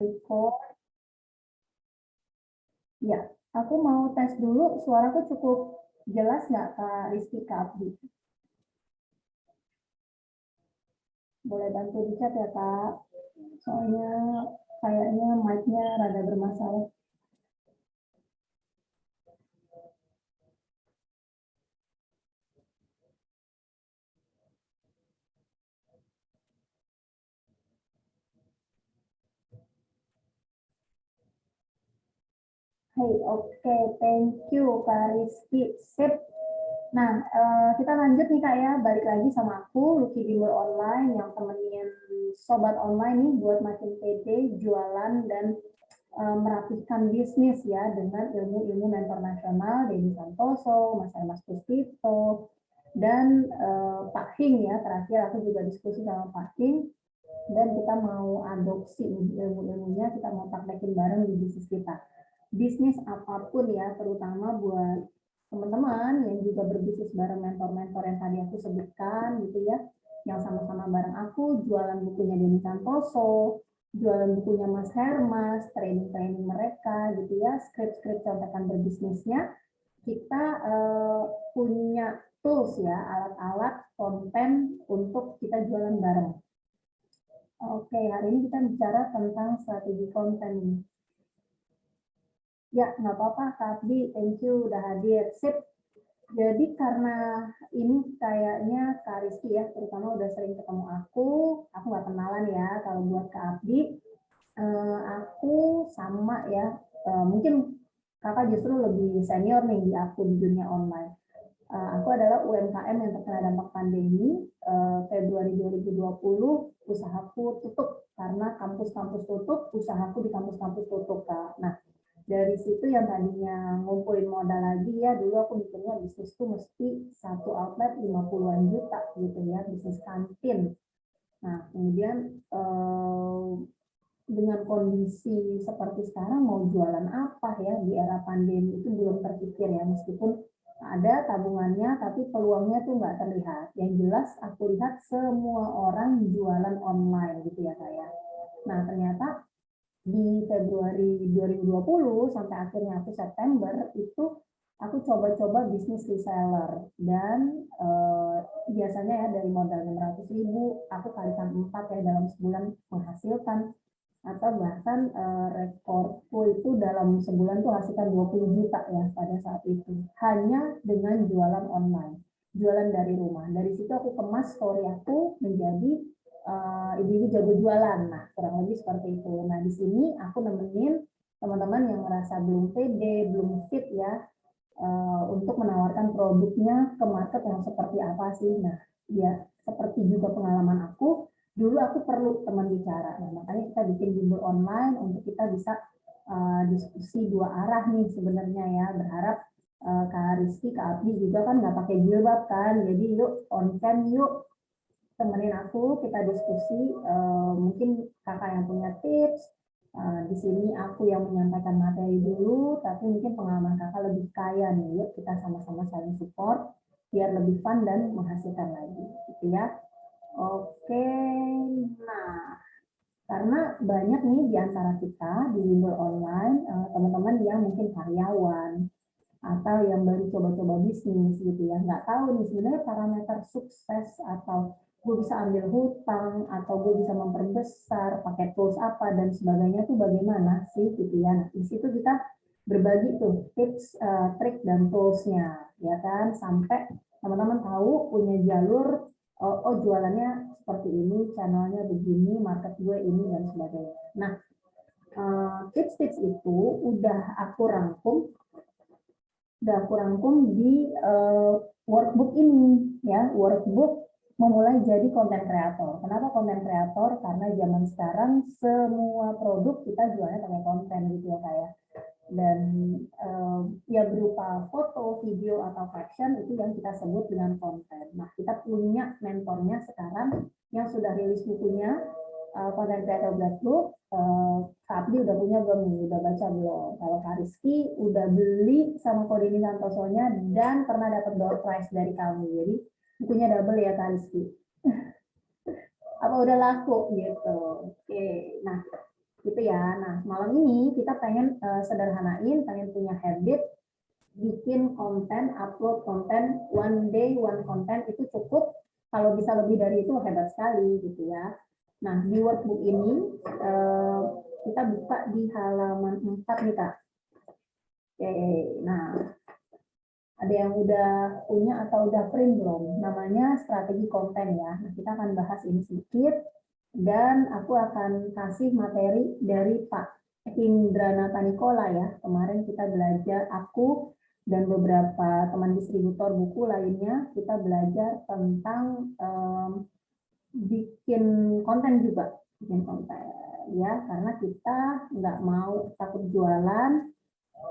Record. Ya, aku mau tes dulu, suaraku cukup jelas nggak Kak Rizky, Kak Abdi? Boleh bantu di chat ya Kak, soalnya kayaknya mic-nya rada bermasalah. Hey, oke, thank you Kak Rizky, sip. Nah, kita lanjut nih Kak ya, balik lagi sama aku, Lucky Bimbel Online, yang temenin sobat online nih buat makin pede, jualan, dan merapihkan bisnis ya dengan ilmu-ilmu mentor nasional, Denny Santoso, Mas Emas Pustito, dan Pak Hing ya. Terakhir aku juga diskusi sama Pak Hing, dan kita mau adopsi ilmu-ilmunya, kita mau praktekin bareng di bisnis kita. Bisnis apapun ya, terutama buat teman-teman yang juga berbisnis bareng mentor-mentor yang tadi aku sebutkan gitu ya, yang sama-sama bareng aku jualan bukunya Denny Santoso, jualan bukunya Mas Hermas, training-training mereka gitu ya, skrip-skrip contekan berbisnisnya, kita punya tools ya, alat-alat konten untuk kita jualan bareng. Oke, hari ini kita bicara tentang strategi konten. Ya, nggak apa-apa, Kak Abdi. Thank you udah hadir. Sip. Jadi karena ini kayaknya Kak Rizky ya, terutama udah sering ketemu aku nggak kenalan ya. Kalau buat Kak Abdi, aku sama ya, mungkin kakak justru lebih senior nih di aku di dunia online. Aku adalah UMKM yang terkena dampak pandemi. Februari 2020 usahaku tutup karena kampus-kampus tutup, usahaku di kampus-kampus tutup Kak. Nah, dari situ yang tadinya ngumpulin modal lagi ya, dulu aku mikirnya bisnis tuh mesti satu outlet 50-an juta gitu ya, bisnis kantin. Nah, kemudian dengan kondisi seperti sekarang mau jualan apa ya di era pandemi itu belum terpikir ya, meskipun ada tabungannya tapi peluangnya tuh nggak terlihat. Yang jelas aku lihat semua orang jualan online gitu ya kayak. Nah, ternyata di Februari 2020 sampai akhirnya aku September itu aku coba-coba bisnis reseller, dan biasanya ya dari modal 600.000 aku kalikan 4 ya dalam sebulan menghasilkan, atau bahkan rekorku itu dalam sebulan tuh hasilkan 20 juta ya pada saat itu, hanya dengan jualan online, jualan dari rumah. Dari situ aku kemas story aku menjadi ibu-ibu jago jualan. Nah, kurang lebih seperti itu. Nah, di sini aku nemenin teman-teman yang merasa belum pede, belum fit ya, untuk menawarkan produknya ke market yang seperti apa sih. Nah, ya seperti juga pengalaman aku, dulu aku perlu teman bicara. Nah, makanya kita bikin bimbel online untuk kita bisa diskusi dua arah nih sebenarnya ya. Berharap Kak Rizky, Kak Abdi juga kan nggak pakai jilbab kan, jadi yuk on cam yuk, temenin aku, kita diskusi, mungkin kakak yang punya tips, di sini aku yang menyampaikan materi dulu, tapi mungkin pengalaman kakak lebih kaya nih, yuk kita sama-sama saling support, biar lebih fun dan menghasilkan lagi, gitu ya. Oke, nah, karena banyak nih di antara kita di bimbel online, teman-teman yang mungkin karyawan, atau yang baru coba-coba bisnis gitu ya, nggak tahu nih sebenarnya parameter sukses, atau gue bisa ambil hutang, atau gue bisa memperbesar pakai tools apa dan sebagainya tuh bagaimana sih gitu ya. Nah, di situ kita berbagi tuh tips, trik dan toolsnya ya kan, sampai teman-teman tahu punya jalur, oh jualannya seperti ini, channelnya begini, market gue ini dan sebagainya. Nah, tips-tips itu udah aku rangkum di workbook ini ya, workbook memulai jadi konten kreator. Kenapa konten kreator? Karena zaman sekarang semua produk kita jualnya pakai konten gitu ya kayak, dan ya berupa foto, video atau caption itu yang kita sebut dengan konten. Nah, kita punya mentornya sekarang yang sudah rilis bukunya, konten creator Black Book. Kak Abdi udah punya belum nih? Udah baca belum? Kalau Kak Rizky udah beli sama Kodini Santosonya dan pernah dapat door prize dari kami. Jadi bukunya double ya Kak Rizky. Apa udah laku gitu? Oke. Nah, gitu ya. Nah, malam ini kita pengen sederhanain, pengen punya habit bikin konten, upload konten, one day one konten itu cukup. Kalau bisa lebih dari itu hebat sekali gitu ya. Nah, di workbook ini kita buka di halaman 4 nih Kak. Oke, nah ada yang udah punya atau udah print belum? Namanya strategi konten ya. Nah, kita akan bahas ini sedikit dan aku akan kasih materi dari Pak Indranata Nikola ya. Kemarin kita belajar, aku dan beberapa teman distributor buku lainnya, kita belajar tentang bikin konten juga. Bikin konten ya, karena kita nggak mau takut jualan,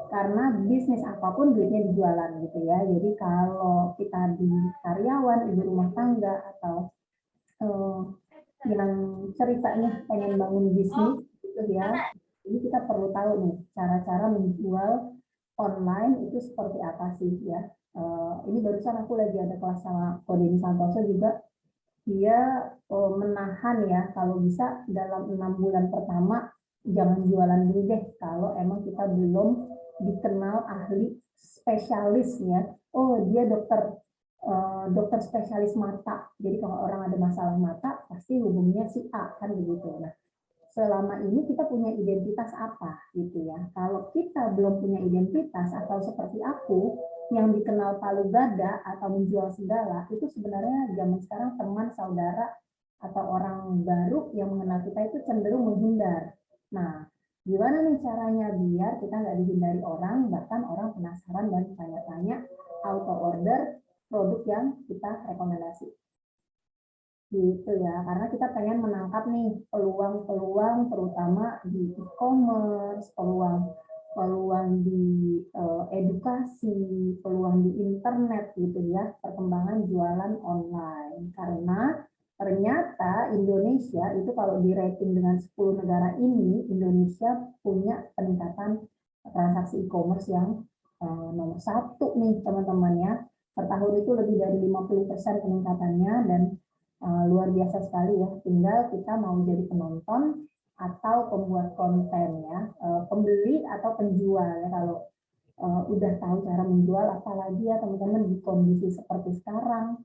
karena bisnis apapun duitnya dijualan gitu ya. Jadi kalau kita di karyawan, ibu rumah tangga atau yang ceritanya pengen bangun bisnis gitu ya, ini kita perlu tahu nih cara-cara menjual online itu seperti apa sih ya. Ini barusan aku lagi ada kelas sama Kodeni Santoso juga, dia menahan ya kalau bisa dalam 6 bulan pertama jangan jualan dulu deh kalau emang kita belum dikenal ahli spesialis ya. Oh dia dokter spesialis mata. Jadi kalau orang ada masalah mata pasti hubunginya si A kan begitu. Nah, selama ini kita punya identitas apa gitu ya. Kalau kita belum punya identitas atau seperti aku yang dikenal palu gada atau menjual segala, itu sebenarnya zaman sekarang teman, saudara, atau orang baru yang mengenal kita itu cenderung menghindar. Nah, gimana nih caranya biar kita nggak dihindari orang, bahkan orang penasaran dan tanya-tanya, auto order produk yang kita rekomendasi gitu ya, karena kita pengen menangkap nih peluang-peluang terutama di e-commerce, peluang di edukasi, peluang di internet gitu ya, perkembangan jualan online. Karena ternyata Indonesia itu kalau di rating dengan 10 negara ini, Indonesia punya peningkatan transaksi e-commerce yang nomor 1 nih teman-teman ya. Per tahun itu lebih dari 50% peningkatannya dan luar biasa sekali ya. Tinggal kita mau jadi penonton atau pembuat konten ya, pembeli atau penjual ya. Kalau udah tahu cara menjual, apalagi ya teman-teman di kondisi seperti sekarang,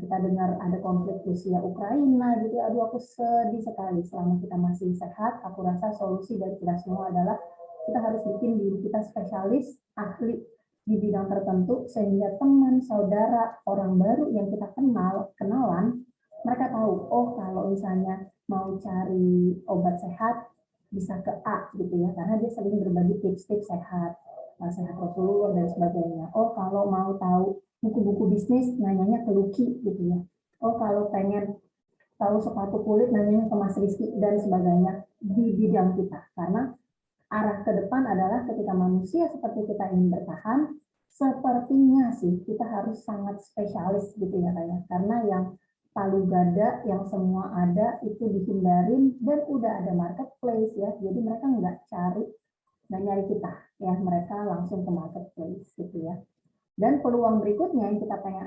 kita dengar ada konflik Rusia Ukraina gitu, aduh aku sedih sekali. Selama kita masih sehat, aku rasa solusi dari kita semua adalah kita harus bikin diri kita spesialis, ahli di bidang tertentu, sehingga teman, saudara, orang baru yang kita kenalan, mereka tahu, oh kalau misalnya mau cari obat sehat, bisa ke A gitu ya, karena dia sering berbagi tips-tips sehat, sehat Rasulullah dan sebagainya. Oh kalau mau tahu buku-buku bisnis, nanyanya ke Lucky gitu ya. Oh kalau pengen tahu sepatu kulit, nanyanya ke Mas Rizky dan sebagainya di bidang kita. Karena arah ke depan adalah ketika manusia seperti kita ingin bertahan, sepertinya sih kita harus sangat spesialis gitu ya kayak, karena yang palu gada yang semua ada itu dihindarin dan udah ada marketplace ya, jadi mereka nggak nyari kita ya, mereka langsung ke marketplace gitu ya. Dan peluang berikutnya yang kita pengen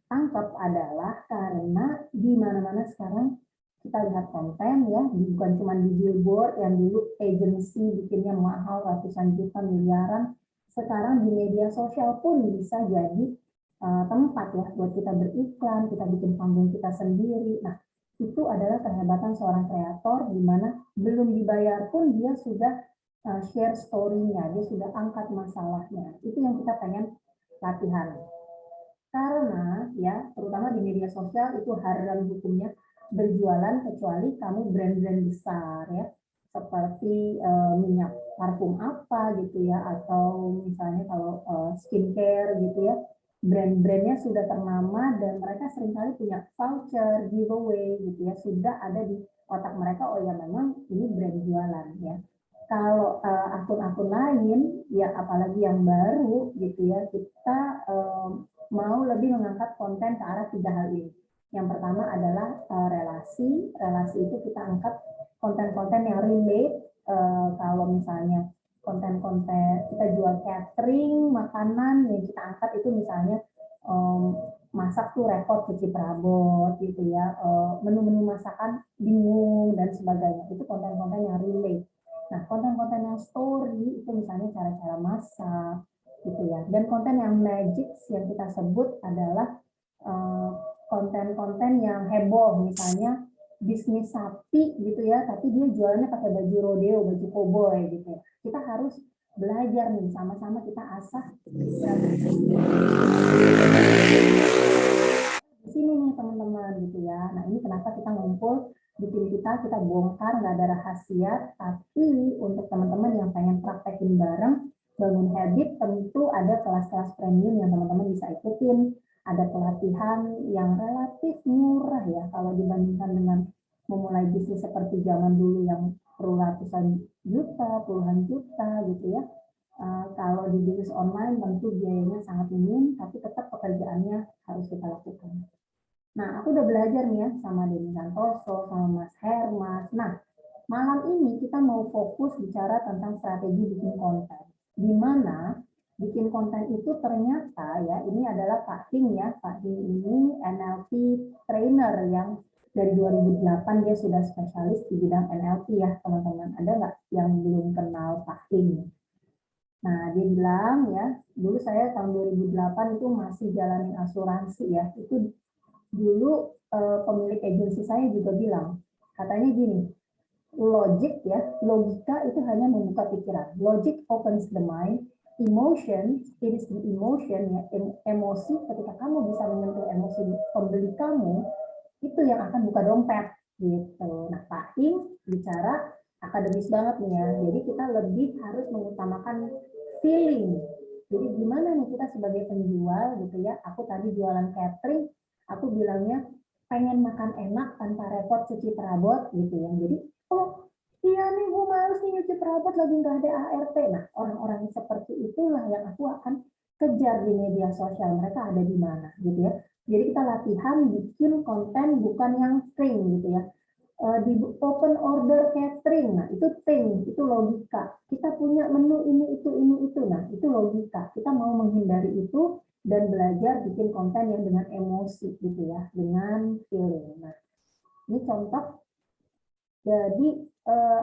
tangkap adalah karena di mana-mana sekarang kita lihat konten ya, bukan cuma di billboard yang dulu agency bikinnya mahal ratusan juta miliaran, sekarang di media sosial pun bisa jadi tempat ya buat kita beriklan, kita bikin panggung kita sendiri. Nah, itu adalah kehebatan seorang kreator di mana belum dibayar pun dia sudah share story-nya, dia sudah angkat masalahnya. Itu yang kita pengen latihan. Karena ya, terutama di media sosial itu haram hukumnya berjualan kecuali kamu brand-brand besar ya, seperti minyak parfum apa gitu ya, atau misalnya kalau skincare gitu ya, brand-brandnya sudah ternama dan mereka seringkali punya voucher, giveaway gitu ya, sudah ada di otak mereka, oh ya memang ini brand jualan ya. Kalau akun-akun lain ya, apalagi yang baru gitu ya, kita mau lebih mengangkat konten ke arah 3 hal ini. Yang pertama adalah relasi itu kita angkat konten-konten yang relate. Kalau misalnya konten-konten kita jual catering, makanan yang kita angkat itu misalnya masak tuh repot cuci perabot gitu ya, menu-menu masakan bingung dan sebagainya. Itu konten-konten yang relate. Nah, konten-konten yang story itu misalnya cara-cara masak gitu ya. Dan konten yang magic yang kita sebut adalah konten-konten yang heboh, misalnya bisnis sapi gitu ya, tapi dia jualannya pakai baju rodeo, baju koboi gitu ya. Kita harus belajar nih, sama-sama kita asah di sini nih teman-teman gitu ya. Nah ini kenapa kita ngumpul di tim kita bongkar, nggak ada rahasia, tapi untuk teman-teman yang pengen praktekin bareng bangun habit, tentu ada kelas-kelas premium yang teman-teman bisa ikutin. Ada pelatihan yang relatif murah ya kalau dibandingkan dengan memulai bisnis seperti zaman dulu yang perlu ratusan juta, puluhan juta gitu ya. Kalau di bisnis online tentu biayanya sangat minim, tapi tetap pekerjaannya harus kita lakukan. Nah, aku udah belajar nih ya sama Denny Santoso, sama Mas Hermas. Nah, malam ini kita mau fokus bicara tentang strategi bikin konten. Di mana bikin konten itu ternyata ya, ini adalah Pak Hing ya. Pak Hing ini NLP trainer yang dari 2008 dia sudah spesialis di bidang NLP ya, teman-teman. Ada nggak yang belum kenal Pak Hing? Nah, dia bilang ya, dulu saya tahun 2008 itu masih jalanin asuransi ya. Itu dulu pemilik agensi saya juga bilang, katanya gini, logika itu hanya membuka pikiran. Logic opens the mind, emotion, it is the emotion, ya, emosi, ketika kamu bisa menyentuh emosi pembeli kamu, itu yang akan buka dompet, gitu. Nah, Pak Im bicara akademis banget nih ya, jadi kita lebih harus mengutamakan feeling. Jadi gimana nih kita sebagai penjual gitu ya, aku tadi jualan catering, aku bilangnya pengen makan enak tanpa repot cuci perabot gitu ya. Jadi, oh iya nih gue males nih cuci perabot lagi nggak ada ART. Nah, orang-orang seperti itulah yang aku akan kejar di media sosial. Mereka ada di mana gitu ya. Jadi kita latihan bikin konten bukan yang string gitu ya. Di open order catering, nah itu think, itu logika. Kita punya menu ini itu, nah itu logika. Kita mau menghindari itu dan belajar bikin konten yang dengan emosi gitu ya, dengan feeling. Nah, ini contoh. Jadi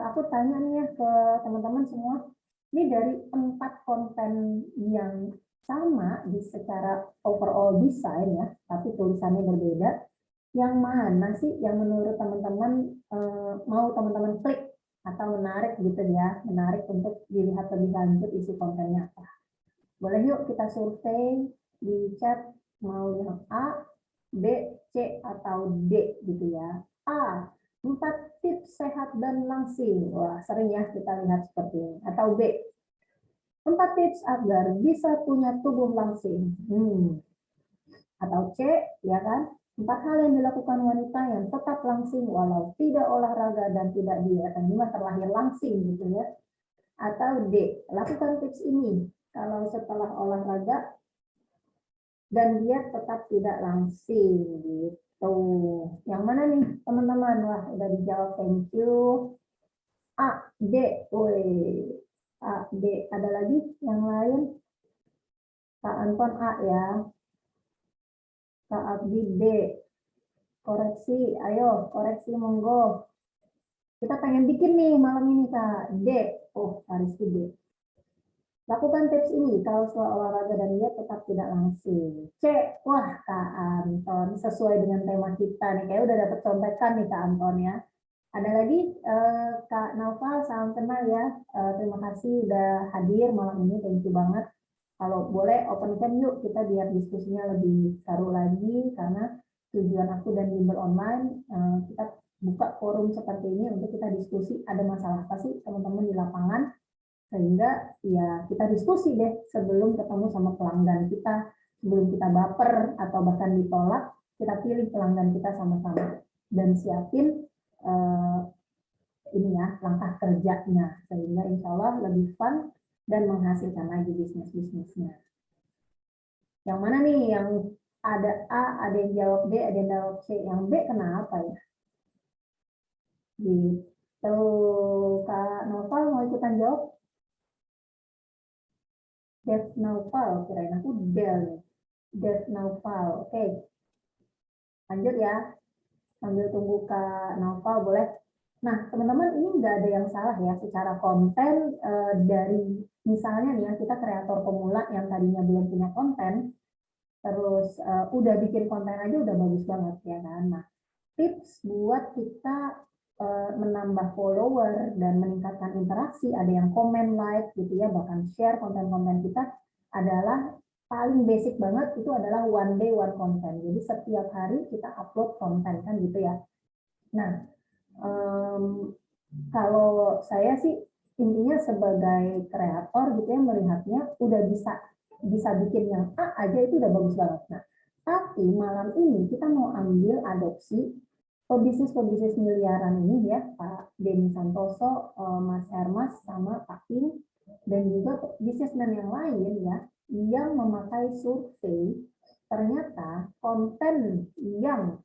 aku tanya nih ya ke teman-teman semua, ini dari 4 konten yang sama di secara overall design ya, tapi tulisannya berbeda. Yang mana sih yang menurut teman-teman mau teman-teman klik atau menarik gitu ya, menarik untuk dilihat lebih lanjut isi kontennya apa? Boleh yuk kita survei di chat, mau yang A, B, C, atau D gitu ya. A, 4 tips sehat dan langsing. Wah, sering ya kita lihat seperti ini. Atau B, 4 tips agar bisa punya tubuh langsing. Atau C, ya kan? 4 hal yang dilakukan wanita yang tetap langsing walau tidak olahraga dan tidak diet. Ini mah terlahir langsing gitu ya. Atau D, lakukan tips ini kalau setelah olahraga dan diet tetap tidak langsing gitu. Yang mana nih teman-teman? Wah, udah dijawab, thank you. A, D, woi. A, D, ada lagi yang lain? Kak Anton A ya. Kak Abdi D. Koreksi, ayo koreksi monggo. Kita pengen bikin nih malam ini Kak. D. Oh, Rizky D. Lakukan tips ini kalau setelah olahraga dan diet tetap tidak langsing. C. Wah, Kak Anton. Sesuai dengan tema kita nih. Kayak udah dapet contekan nih Kak Anton ya. Ada lagi Kak Naufal, salam kenal ya. Terima kasih udah hadir malam ini. Thank you banget. Kalau boleh open cam yuk, kita biar diskusinya lebih seru lagi. Karena tujuan aku dan bimbel online, kita buka forum seperti ini untuk kita diskusi ada masalah apa sih teman-teman di lapangan, sehingga ya kita diskusi deh sebelum ketemu sama pelanggan kita, sebelum kita baper atau bahkan ditolak, kita pilih pelanggan kita sama-sama dan siapin ini ya langkah kerjanya, sehingga insya Allah lebih fun dan menghasilkan lagi bisnisnya. Yang mana nih yang ada A, ada yang jawab B, ada yang jawab C. Yang B kenapa ya? Gitu. Kak Noval mau ikutan jawab? Dev Noval, kirain aku Del nih. Dev Naufal. Oke, lanjut ya. Sambil tunggu Kak Naufal boleh. Nah, teman-teman ini nggak ada yang salah ya secara konten dari misalnya nih ya kita kreator pemula yang tadinya belum punya konten, terus udah bikin konten aja udah bagus banget ya kan. Nah, tips buat kita menambah follower dan meningkatkan interaksi, ada yang komen, like gitu ya, bahkan share konten-konten kita adalah paling basic banget itu adalah one day one content. Jadi setiap hari kita upload konten kan gitu ya. Nah, kalau saya sih intinya sebagai kreator gitu ya melihatnya udah bisa bikin yang A aja itu udah bagus banget. Nah, tapi malam ini kita mau ambil adopsi pebisnis miliaran ini ya, Pak Denny Santoso, Mas Hermas, sama Pak Kim, dan juga bisnismen yang lain ya, yang memakai survei, ternyata konten yang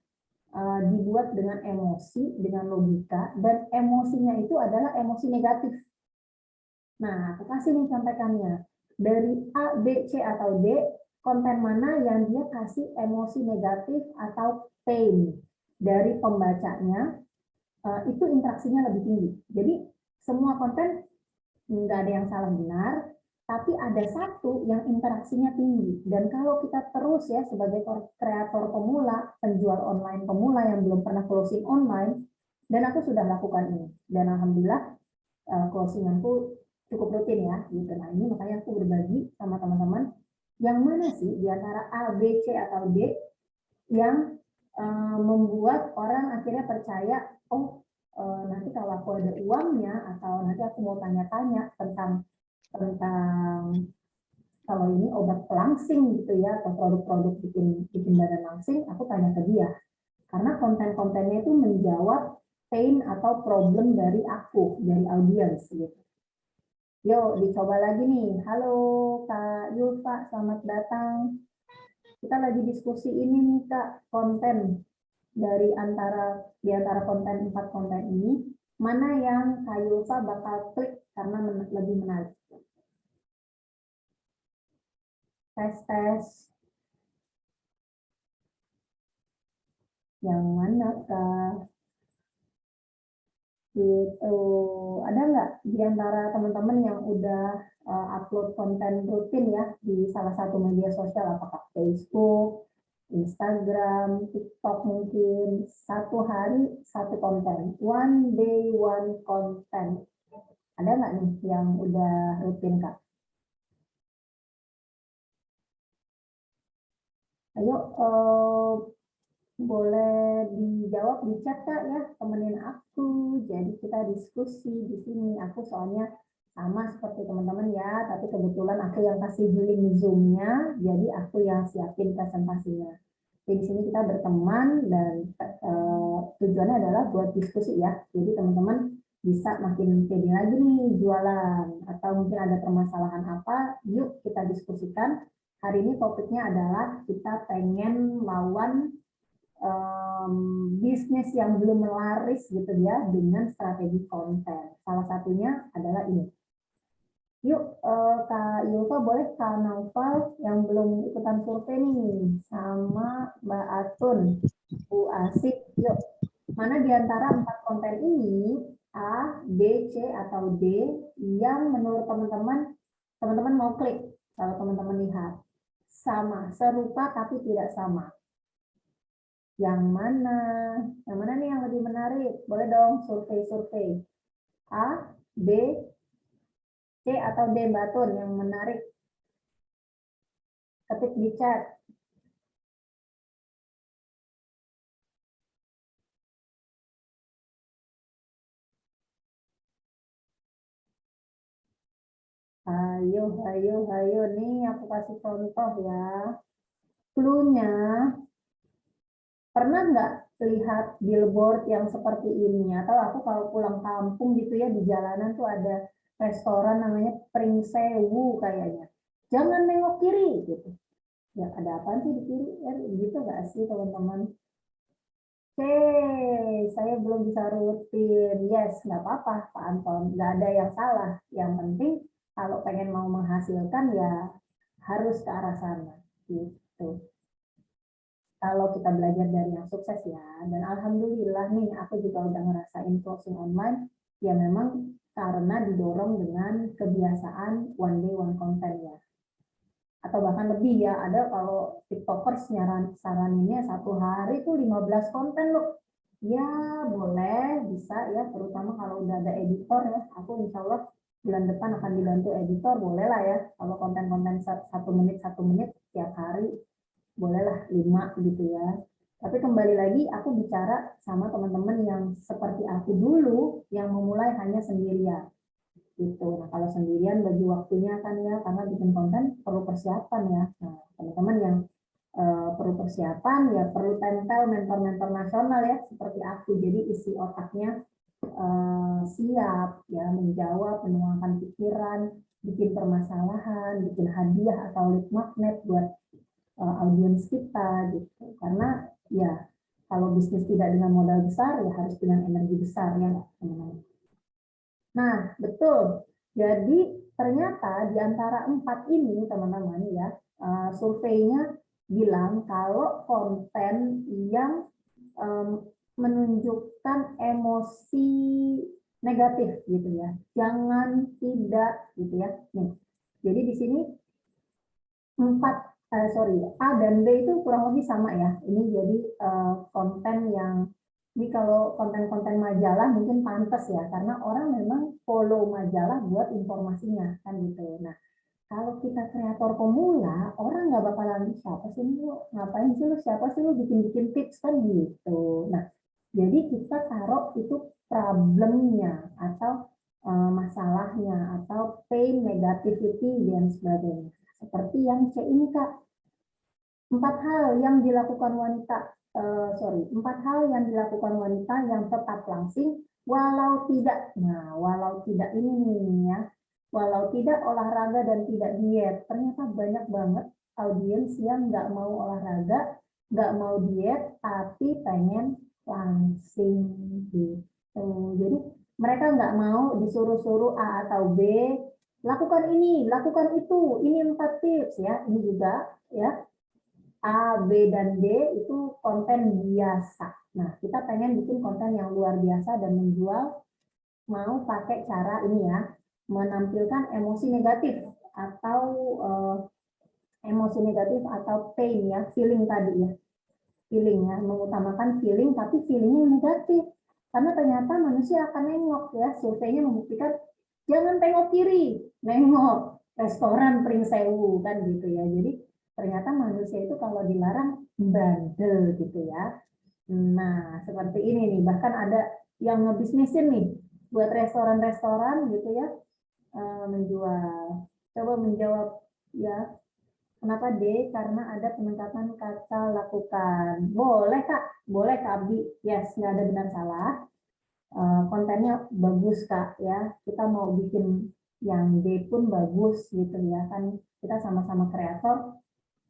dibuat dengan emosi, dengan logika, dan emosinya itu adalah emosi negatif. Nah, aku kasih nih contekannya. Dari A, B, C, atau D, konten mana yang dia kasih emosi negatif atau pain dari pembacanya, itu interaksinya lebih tinggi. Jadi, semua konten nggak ada yang salah benar, tapi ada satu yang interaksinya tinggi. Dan kalau kita terus ya sebagai kreator pemula, penjual online pemula yang belum pernah closing online, dan aku sudah lakukan ini. Dan alhamdulillah closinganku cukup rutin ya. Gitu. Nah ini makanya aku berbagi sama teman-teman, yang mana sih di antara A, B, C, atau D yang membuat orang akhirnya percaya, oh nanti kalau aku ada uangnya atau nanti aku mau tanya-tanya tentang kalau ini obat pelangsing gitu ya atau produk-produk bikin badan langsing, aku tanya ke dia karena konten-kontennya itu menjawab pain atau problem dari aku, dari audiens gitu. Yuk dicoba lagi nih. Halo Kak Yulfa, selamat datang. Kita lagi diskusi ini nih Kak, konten dari di antara konten 4 konten ini, mana yang Kak Yulfa bakal klik karena lebih menarik. Tes. Yang mana Kak? Gitu. Ada nggak di antara teman-teman yang udah upload konten rutin ya di salah satu media sosial, apakah Facebook, Instagram, TikTok mungkin, satu hari satu konten, one day one content. Ada nggak nih yang udah rutin Kak? Ayo boleh dijawab di chat Kak ya, temenin aku. Jadi kita diskusi di sini. Aku soalnya sama seperti teman-teman ya, tapi kebetulan aku yang kasih link Zoom-nya, jadi aku yang siapin presentasinya. Jadi di sini kita berteman dan tujuannya adalah buat diskusi ya. Jadi teman-teman bisa makin pede lagi nih jualan atau mungkin ada permasalahan apa, yuk kita diskusikan. Hari ini topiknya adalah kita pengen lawan bisnis yang belum melaris gitu ya dengan strategi konten. Salah satunya adalah ini. Yuk Kak Yulfa, boleh Kak Naufal yang belum ikutan survei nih sama Mbak Atun, Bu Asik. Yuk, mana di antara 4 konten ini A, B, C, atau D yang menurut teman-teman mau klik kalau teman-teman lihat sama, serupa tapi tidak sama. Yang mana? Yang mana nih yang lebih menarik? Boleh dong survei-survei. A, B, C, atau D, Mbak Tun yang menarik? Ketik di chat. Ayo. Nih aku kasih contoh ya. Clue-nya, pernah nggak lihat billboard yang seperti ini? Atau aku kalau pulang kampung gitu ya, di jalanan tuh ada restoran namanya Pringsewu kayaknya. Jangan nengok kiri gitu. Ya ada apa sih di kiri? Ya, gitu nggak sih teman-teman? Oke, saya belum bisa rutin. Yes, nggak apa-apa Pak Anton. Nggak ada yang salah. Yang penting kalau pengen mau menghasilkan ya harus ke arah sana. Gitu. gitu. Kalau kita belajar dari yang sukses ya, dan alhamdulillah nih aku juga udah ngerasain closing online, ya memang karena didorong dengan kebiasaan one day one content ya. Atau bahkan lebih ya, ada kalau tiktokers saraninnya satu hari tuh 15 konten loh. Ya boleh, bisa ya, terutama kalau udah ada editor ya. Aku insya Allah bulan depan akan dibantu editor, boleh lah ya. Kalau konten-konten 1 menit tiap hari, bolehlah 5 gitu ya. Tapi kembali lagi aku bicara sama teman-teman yang seperti aku dulu, yang memulai hanya sendirian gitu. Nah, kalau sendirian bagi waktunya kan ya, karena bikin konten perlu persiapan ya. Nah, teman-teman yang perlu persiapan ya, perlu tempel mentor-mentor nasional ya, seperti aku. Jadi isi otaknya siap ya, menjawab, menuangkan pikiran, bikin permasalahan, bikin hadiah atau lead magnet buat audiens kita gitu. Karena ya kalau bisnis tidak dengan modal besar ya harus dengan energi besar ya teman-teman. Nah, betul. Jadi ternyata di antara 4 ini teman-teman ya, surveinya bilang kalau konten yang menunjukkan emosi negatif gitu ya, jangan tidak gitu ya. Nih, jadi di sini 4 A dan B itu kurang lebih sama ya. Ini jadi konten yang ini kalau konten-konten majalah mungkin pantas ya, karena orang memang follow majalah buat informasinya kan gitu. Nah, kalau kita kreator pemula, orang nggak bakalan siapa sih lu, ngapain sih lu, siapa sih lu bikin-bikin tips kan gitu. Nah, jadi kita taruh itu problemnya atau masalahnya atau pain, negativity dan sebagainya. Seperti yang C ini Kak, 4 hal yang dilakukan wanita, 4 hal yang dilakukan wanita yang tetap langsing walau tidak. Nah, walau tidak ini nih ya, walau tidak olahraga dan tidak diet. Ternyata banyak banget audiens yang nggak mau olahraga, nggak mau diet, tapi pengen langsing gitu. Jadi mereka nggak mau disuruh-suruh A atau B, lakukan ini, lakukan itu, ini 4 tips ya. Ini juga ya, A, B, dan D itu konten biasa. Nah, kita pengen bikin konten yang luar biasa dan menjual, mau pakai cara ini ya, menampilkan emosi negatif atau pain ya, feeling tadi ya. Feeling ya, mengutamakan feeling, tapi feelingnya negatif. Karena ternyata manusia akan nengok ya, surveinya membuktikan jangan tengok kiri, nengok restoran Pring Sewu kan gitu ya. Jadi ternyata manusia itu kalau dilarang bandel gitu ya. Nah, seperti ini nih, bahkan ada yang ngebisnisin nih buat restoran-restoran gitu ya, menjual. Coba menjawab ya, kenapa D? Karena ada peningkatan kata lakukan. Boleh Kak, boleh Kak Abi. Yes, nggak ada benar salah. Kontennya bagus Kak ya. Kita mau bikin yang D pun bagus gitu ya kan. Kita sama-sama kreator,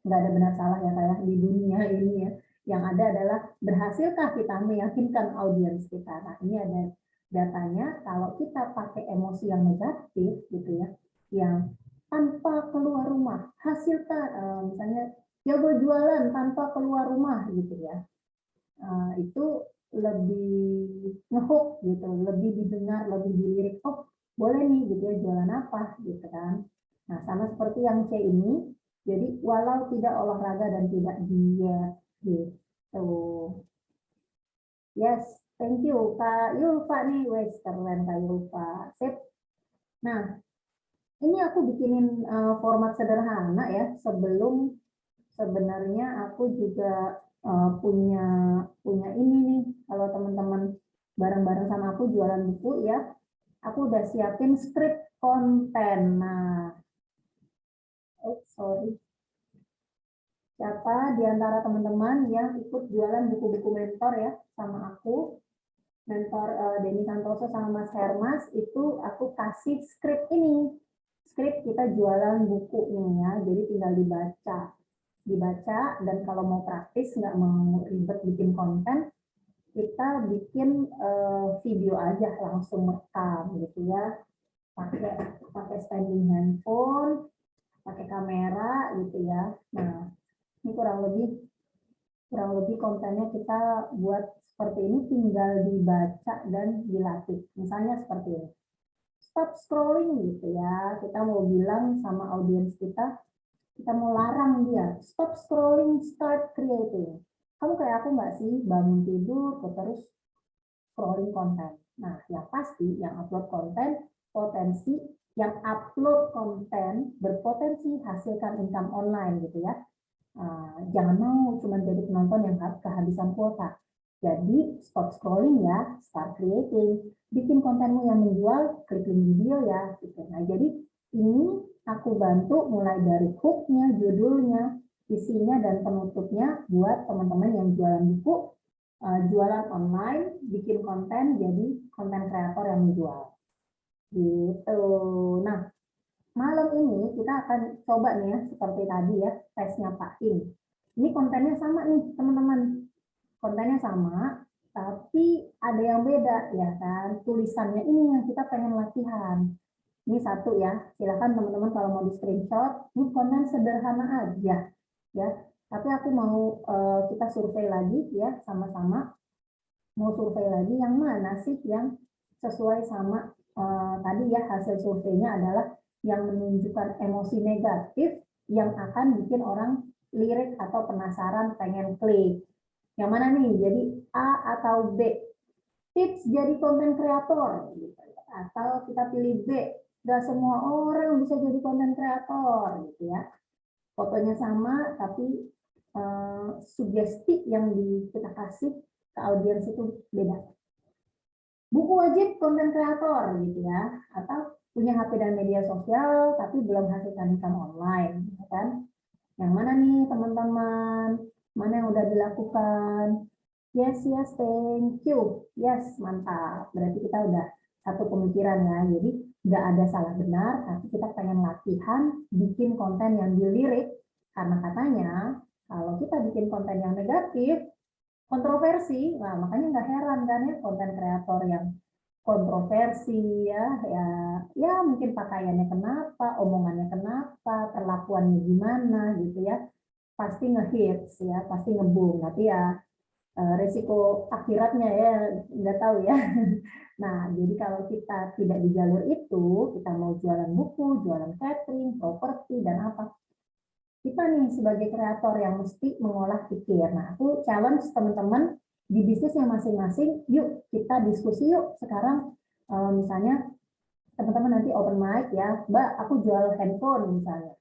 nggak ada benar salah ya kayak di dunia ini ya. Yang ada adalah berhasilkah kita meyakinkan audiens kita. Nah, ini ada datanya. Kalau kita pakai emosi yang negatif gitu ya, yang tanpa keluar rumah, hasilkan misalnya jago jualan tanpa keluar rumah gitu ya, itu lebih ngehook gitu, lebih didengar, lebih dilirik, oh boleh nih gitu ya, jualan apa gitu kan. Nah, sama seperti yang C ini, jadi walau tidak olahraga dan tidak diet gitu. Yes, thank you Kak Yulfa nih, wes keren Kak Yulfa. Sip. Nah, ini aku bikinin format sederhana ya, sebelum sebenarnya aku juga punya ini nih, kalau teman-teman bareng-bareng sama aku jualan buku ya, aku udah siapin skrip konten. Nah, sorry. Siapa di antara teman-teman yang ikut jualan buku-buku mentor ya sama aku, mentor Denny Santoso sama Mas Hermas, itu aku kasih skrip ini. Skrip kita jualan buku nih ya, jadi tinggal dibaca, dan kalau mau praktis nggak mau ribet bikin konten, kita bikin video aja, langsung rekam gitu ya, pakai standing handphone, pakai kamera gitu ya. Nah, Ini kurang lebih kontennya kita buat seperti ini, tinggal dibaca dan dilatih. Misalnya seperti ini. Stop scrolling gitu ya. Kita mau bilang sama audiens kita mau larang dia, stop scrolling, start creating. Kamu kayak aku nggak sih, bangun tidur terus scrolling konten. Nah, yang pasti yang upload konten berpotensi hasilkan income online gitu ya. Jangan mau cuma jadi penonton yang kehabisan kuota. Jadi stop scrolling ya, start creating. Bikin kontenmu yang menjual, klik link video ya. Gitu. Nah, jadi ini aku bantu mulai dari hooknya, judulnya, isinya, dan penutupnya buat teman-teman yang jualan buku, jualan online, bikin konten, jadi konten kreator yang menjual. Gitu. Nah, malam ini kita akan coba nih ya, seperti tadi ya, tesnya Pak Im. Ini kontennya sama nih, teman-teman. Kontennya sama, tapi ada yang beda ya kan. Tulisannya ini yang kita pengen latihan. Ini satu ya, silakan teman-teman kalau mau di screenshot. Ini konten sederhana aja ya. Tapi aku mau kita survei lagi ya, sama-sama. Mau survei lagi yang mana sih yang sesuai sama tadi ya, hasil surveinya adalah yang menunjukkan emosi negatif yang akan bikin orang lirik atau penasaran pengen klik. Yang mana nih? Jadi A atau B? Tips jadi konten kreator. Atau kita pilih B, gak semua orang bisa jadi konten kreator gitu ya. Fotonya sama tapi sugesti yang kita kasih ke audiens itu beda. Buku wajib konten kreator gitu ya, atau punya HP dan media sosial tapi belum hasilkan income online, ya kan? Yang mana nih teman-teman? Mana yang udah dilakukan? Yes, thank you. Yes, mantap. Berarti kita udah satu pemikiran ya. Jadi nggak ada salah benar, tapi kita pengen latihan bikin konten yang dilirik. Karena katanya kalau kita bikin konten yang negatif, kontroversi, nah makanya nggak heran kan ya konten kreator yang kontroversi ya mungkin pakaiannya kenapa, omongannya kenapa, perlakuannya gimana gitu ya, pasti ngehits ya, pasti ngeboom, tapi ya resiko akhiratnya ya nggak tahu ya. Nah, jadi kalau kita tidak di jalur itu, kita mau jualan buku, jualan catering, properti, dan apa, kita nih sebagai kreator yang mesti mengolah pikir. Nah, aku challenge teman-teman di bisnisnya masing-masing, yuk kita diskusi yuk sekarang, misalnya teman-teman nanti open mic ya, Mbak, aku jual handphone misalnya.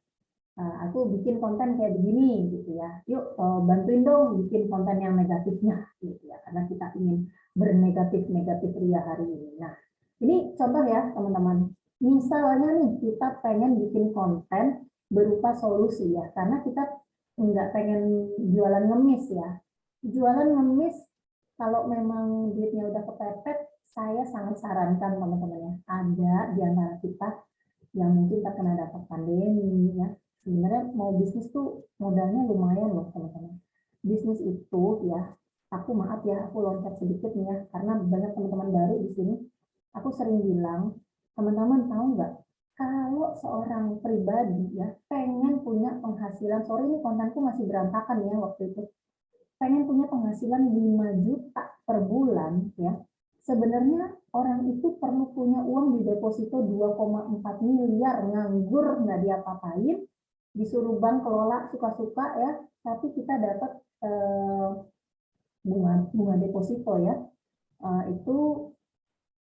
Aku bikin konten kayak begini gitu ya. Yuk bantuin dong bikin konten yang negatifnya gitu ya. Karena kita ingin bernegatif ria hari ini. Nah, ini contoh ya teman-teman. Misalnya nih kita pengen bikin konten berupa solusi ya. Karena kita nggak pengen jualan ngemis ya. Jualan ngemis kalau memang duitnya udah kepepet, saya sangat sarankan teman-teman ya. Ada di antara kita yang mungkin terkena dampak pandemi ya. Sebenarnya mau bisnis tuh modalnya lumayan loh teman-teman. Bisnis itu ya, aku loncat sedikit nih ya, karena banyak teman-teman baru di sini. Aku sering bilang, teman-teman tahu nggak, kalau seorang pribadi ya pengen punya penghasilan, sorry ini kontenku masih berantakan ya waktu itu, pengen punya penghasilan 5 juta per bulan ya, sebenarnya orang itu perlu punya uang di deposito 2,4 miliar nganggur nggak diapa-apain, disuruh bank kelola suka-suka ya, tapi kita dapat bunga deposito ya, itu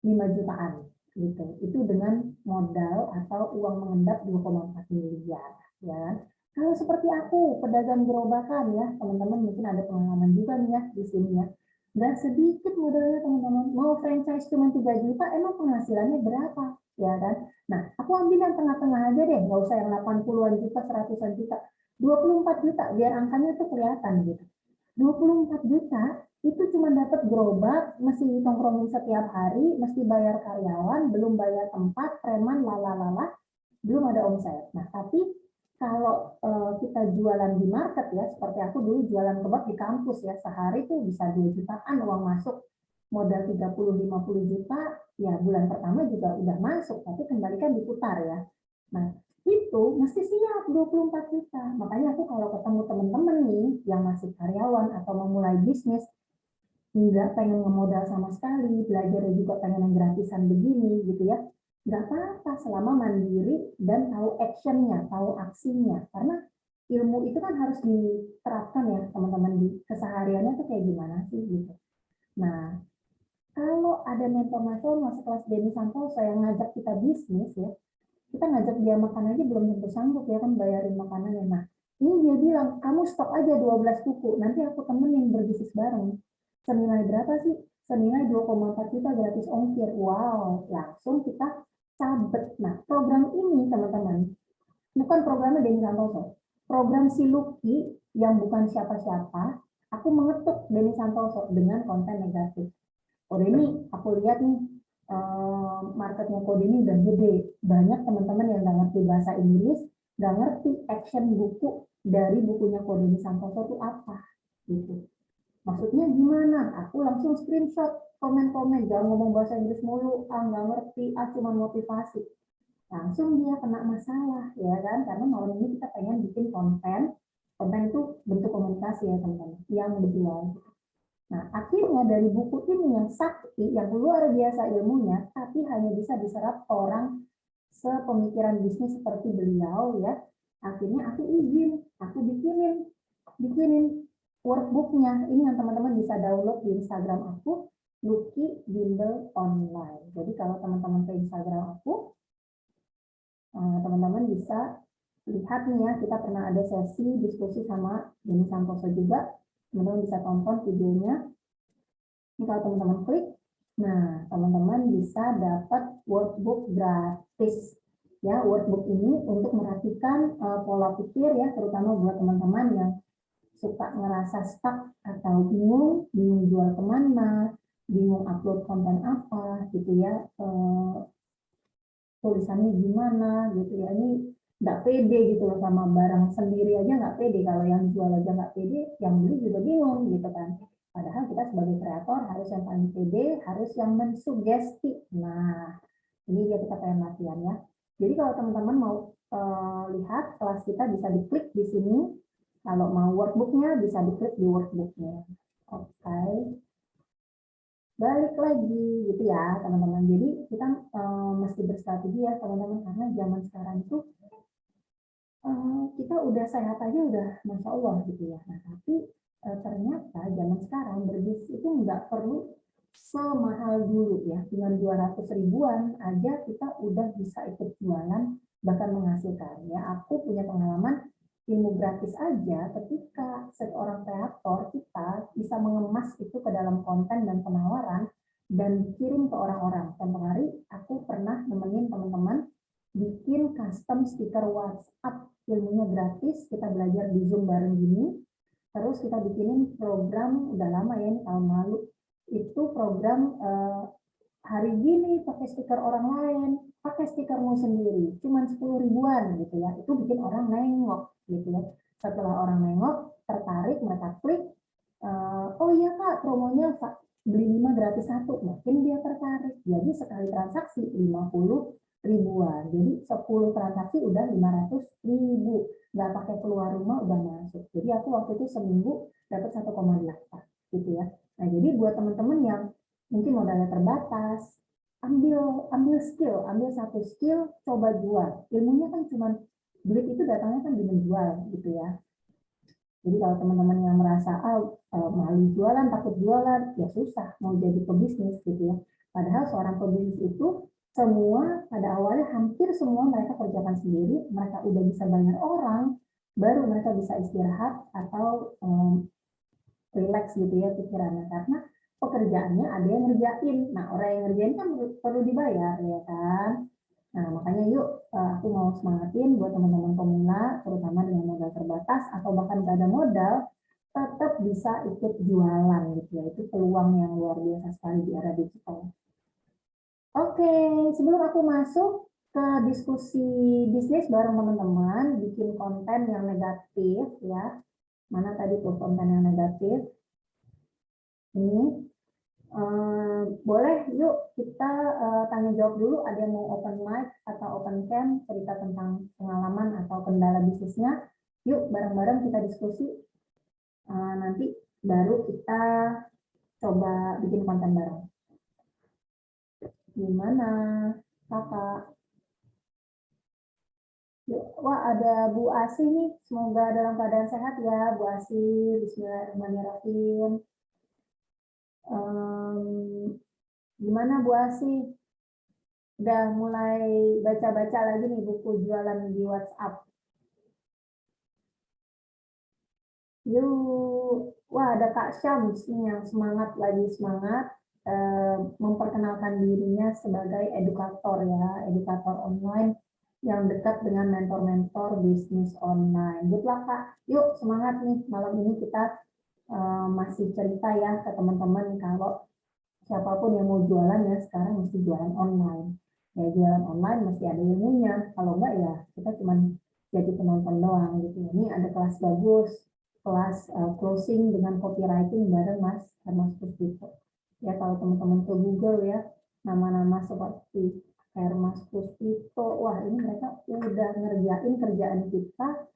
5 jutaan gitu. Itu dengan modal atau uang mengendap 2,4 miliar ya. Kalau seperti aku pedagang gerobakan ya, teman-teman mungkin ada pengalaman juga nih ya di sini ya. Nggak sedikit modalnya teman-teman. Mau franchise cuma 3 juta, emang penghasilannya berapa? Ya kan? Nah, aku ambil yang tengah-tengah aja deh, nggak usah yang 80-an juta, 100-an juta. 24 juta, biar angkanya tuh kelihatan gitu. 24 juta, itu cuma dapat gerobak, mesti tongkrongin setiap hari, mesti bayar karyawan, belum bayar tempat, preman, lala, belum ada omset. Nah, tapi kalau kita jualan di market ya, seperti aku dulu jualan kebab di kampus ya, sehari tuh bisa 2 jutaan uang masuk, modal 30-50 juta, ya bulan pertama juga udah masuk, tapi kembalikan diputar ya. Nah, itu mesti siap 24 juta. Makanya aku kalau ketemu teman-teman nih yang masih karyawan atau memulai bisnis, nggak pengen ngemodal sama sekali, belajar juga pengen yang gratisan begini gitu ya, nggak apa-apa selama mandiri dan tahu actionnya, tahu aksinya. Karena ilmu itu kan harus diterapkan ya teman-teman, di kesehariannya tuh kayak gimana sih gitu. Nah, kalau ada mentor nasional sekelas Denny Santoso yang ngajak kita bisnis ya, kita ngajak dia makan aja belum tentu sanggup ya kan bayarin makanannya. Nah, ini dia bilang, kamu stok aja 12 buku, nanti aku temenin berbisnis bareng. Senilai berapa sih? Senilai 2,4 juta gratis ongkir. Wow, langsung kita cabet. Nah, program ini teman-teman, bukan programnya Denny Santoso. Program si Lucky yang bukan siapa-siapa, aku mengetuk Denny Santoso dengan konten negatif. Kode ini aku lihat nih, marketnya Kode ini udah gede. Banyak teman-teman yang nggak ngerti bahasa Inggris, nggak ngerti action buku dari bukunya Kode ini Santoso itu apa. Gitu. Maksudnya gimana? Aku langsung screenshot komen-komen, jangan ngomong bahasa Inggris mulu, nggak ngerti, cuma motivasi. Langsung dia kena masalah, ya kan? Karena malam ini kita pengen bikin konten itu bentuk komunikasi ya teman-teman, yang dijual. Nah, akhirnya dari buku ini yang sakti, yang luar biasa ilmunya, tapi hanya bisa diserap orang sepemikiran bisnis seperti beliau ya. Akhirnya aku izin, aku bikinin workbooknya. Ini yang teman-teman bisa download di Instagram aku, Lucky Bimbel Online. Jadi kalau teman-teman ke Instagram aku, teman-teman bisa lihat nih ya, kita pernah ada sesi diskusi sama Denny Santoso juga. Teman-teman bisa tonton videonya. Ini kalau teman-teman klik, nah teman-teman bisa dapat workbook gratis. Ya, workbook ini untuk merapikan pola pikir ya, terutama buat teman-teman yang suka ngerasa stuck atau bingung jual kemana, bingung upload konten apa gitu ya, tulisannya gimana gitu ya, ini nggak pede gitu loh sama barang sendiri aja nggak pede, kalau yang jual aja nggak pede, yang beli juga bingung gitu kan. Padahal kita sebagai kreator harus yang paling pede, harus yang mensugesti. Nah, ini dia kita pengen latihan ya. Jadi kalau teman-teman mau lihat kelas kita bisa diklik di sini. Kalau mau workbooknya bisa diklik di workbooknya. Oke. Balik lagi gitu ya teman-teman. Jadi kita mesti berstrategi ya teman-teman, karena zaman sekarang itu kita udah sehat aja udah masya Allah gitu ya. Nah tapi ternyata zaman sekarang berbisnis itu nggak perlu semahal dulu ya. Dengan 200 ribuan aja kita udah bisa ikut jualan bahkan menghasilkan ya. Aku punya pengalaman ilmu gratis aja ketika seorang kreator kita bisa mengemas itu ke dalam konten dan penawaran dan kirim ke orang-orang. Contoh hari aku pernah nemenin teman-teman bikin custom stiker WhatsApp, ilmunya gratis, kita belajar di Zoom bareng gini. Terus kita bikinin program, udah lama ya, ini tahun lalu, itu program hari gini pakai stiker orang lain, pakai stikermu sendiri, cuman 10 ribuan gitu ya, itu bikin orang nengok gitu ya. Setelah orang nengok, tertarik, mereka klik, oh iya kak, promonya beli 5 gratis 1, makin dia tertarik. Jadi sekali transaksi 50 ribuan, jadi 10 transaksi udah 500 ribu, nggak pakai keluar rumah udah masuk. Jadi aku waktu itu seminggu dapat 1,8 gitu ya. Nah jadi buat teman-teman yang mungkin modalnya terbatas, ambil skill, ambil satu skill, coba jual. Ilmunya kan cuma duit itu datangnya kan di menjual gitu ya. Jadi kalau teman-teman yang merasa malu jualan, takut jualan, ya susah mau jadi pebisnis gitu ya. Padahal seorang pebisnis itu semua pada awalnya hampir semua mereka kerjakan sendiri, mereka udah bisa bayar orang, baru mereka bisa istirahat atau relax gitu ya pikirannya, karena pekerjaannya ada yang ngerjain. Nah orang yang ngerjain kan perlu dibayar ya kan. Nah makanya yuk aku mau semangatin buat teman-teman pemula, terutama dengan modal terbatas atau bahkan gak ada modal, tetap bisa ikut jualan gitu ya. Itu peluang yang luar biasa sekali di era digital. Oke, sebelum aku masuk ke diskusi bisnis bareng teman-teman, bikin konten yang negatif ya. Mana tadi tuh konten yang negatif? Ini. Boleh yuk kita tanya jawab dulu, ada yang mau open mic atau open cam, cerita tentang pengalaman atau kendala bisnisnya. Yuk bareng-bareng kita diskusi, nanti baru kita coba bikin konten bareng. Gimana kakak? Wah ada Bu Asi nih, semoga dalam keadaan sehat ya Bu Asi. Bismillahirrahmanirrahim. Gimana Bu Asi? Udah mulai baca-baca lagi nih buku jualan di WhatsApp. Yuk, wah ada Kak Syams nih yang semangat lagi semangat memperkenalkan dirinya sebagai edukator ya, edukator online yang dekat dengan mentor-mentor bisnis online. Good luck Kak. Yuk semangat nih malam ini kita masih cerita ya ke teman-teman kalau siapapun yang mau jualan ya sekarang mesti jualan online. Ya jualan online mesti ada ilmunya. Kalau enggak ya kita cuma jadi penonton doang gitu. Ini ada kelas bagus, kelas closing dengan copywriting bareng Mas Puspito. Ya kalau teman-teman ke Google ya nama-nama seperti Hermas Puspito, wah ini mereka udah ngerjain kerjaan kita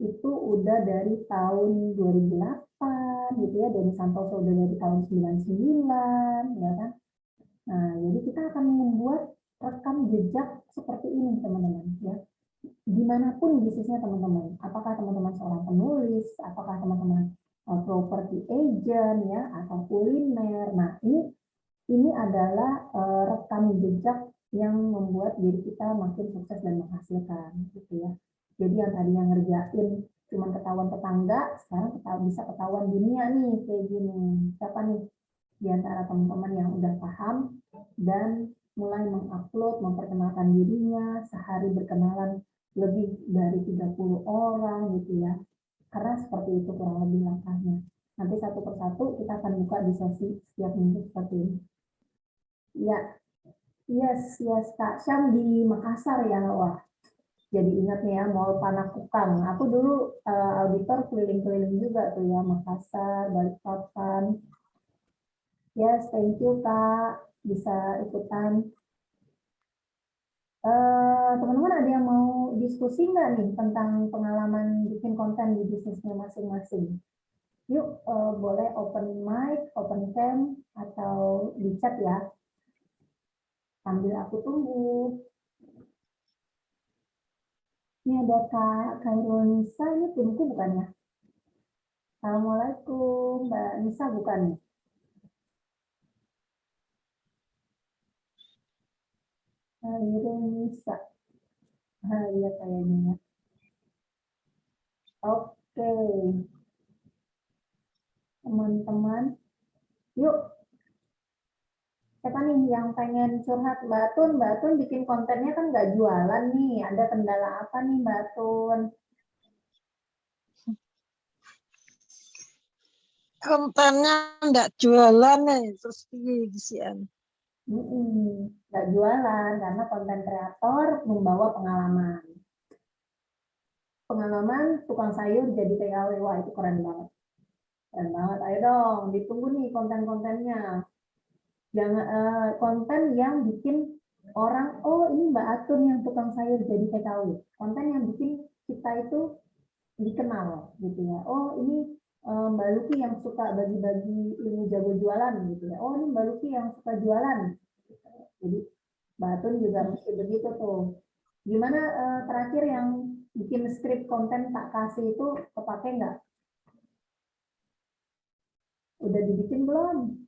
itu udah dari tahun 2008 gitu ya, dari Santoso udah dari tahun 99 ya kan. Nah, jadi kita akan membuat rekam jejak seperti ini teman-teman ya. Dimanapun bisnisnya teman-teman, apakah teman-teman seorang penulis, apakah teman-teman property agent ya atau kuliner. Nah, ini adalah rekam jejak yang membuat diri kita makin sukses dan menghasilkan gitu ya. Jadi yang tadinya ngerjain cuma ketahuan tetangga, sekarang bisa ketahuan dunia nih kayak gini. Siapa nih di antara teman-teman yang udah paham dan mulai mengupload, memperkenalkan dirinya, sehari berkenalan lebih dari 30 orang gitu ya. Karena seperti itu kurang lebih langkahnya. Nanti satu persatu kita akan buka di sesi setiap minggu seperti ini. Ya, yes, Kak Syam di Makassar ya, wah. Jadi ingat nih ya, Mall Panakukang. Aku dulu auditor keliling-keliling juga tuh ya, Makassar, Balikpapan. Yes, thank you Kak, bisa ikutan. Teman-teman ada yang mau diskusi nggak nih tentang pengalaman bikin konten di bisnisnya masing-masing? Yuk, boleh open mic, open cam, atau di chat ya. Sambil aku tunggu. Ini ada Kak Khairul Nisa, ini timku bukan ya? Assalamualaikum, Mbak Nisa bukan? Khairul Nisa. Iya kayaknya. Oke, teman-teman. Yuk, siapa nih yang pengen curhat? Mbak Tun bikin kontennya kan nggak jualan nih. Ada kendala apa nih Mbak Tun? Kontennya nggak jualan nih, terus gisian. Nggak jualan karena konten kreator membawa pengalaman. Pengalaman tukang sayur jadi TKW, wah itu keren banget. Keren banget, ayo dong, ditunggu nih konten-kontennya. Jangan konten yang bikin orang, oh ini Mbak Atun yang tukang sayur jadi TKW. Konten yang bikin kita itu dikenal gitu ya. Oh ini Mbak Luki yang suka bagi-bagi ilmu jago jualan gitu ya. Oh ini Mbak Luki yang suka jualan. Jadi Mbak Atun juga mesti begitu tuh. Gimana terakhir yang bikin skrip konten tak kasih itu kepake nggak? Udah dibikin belum?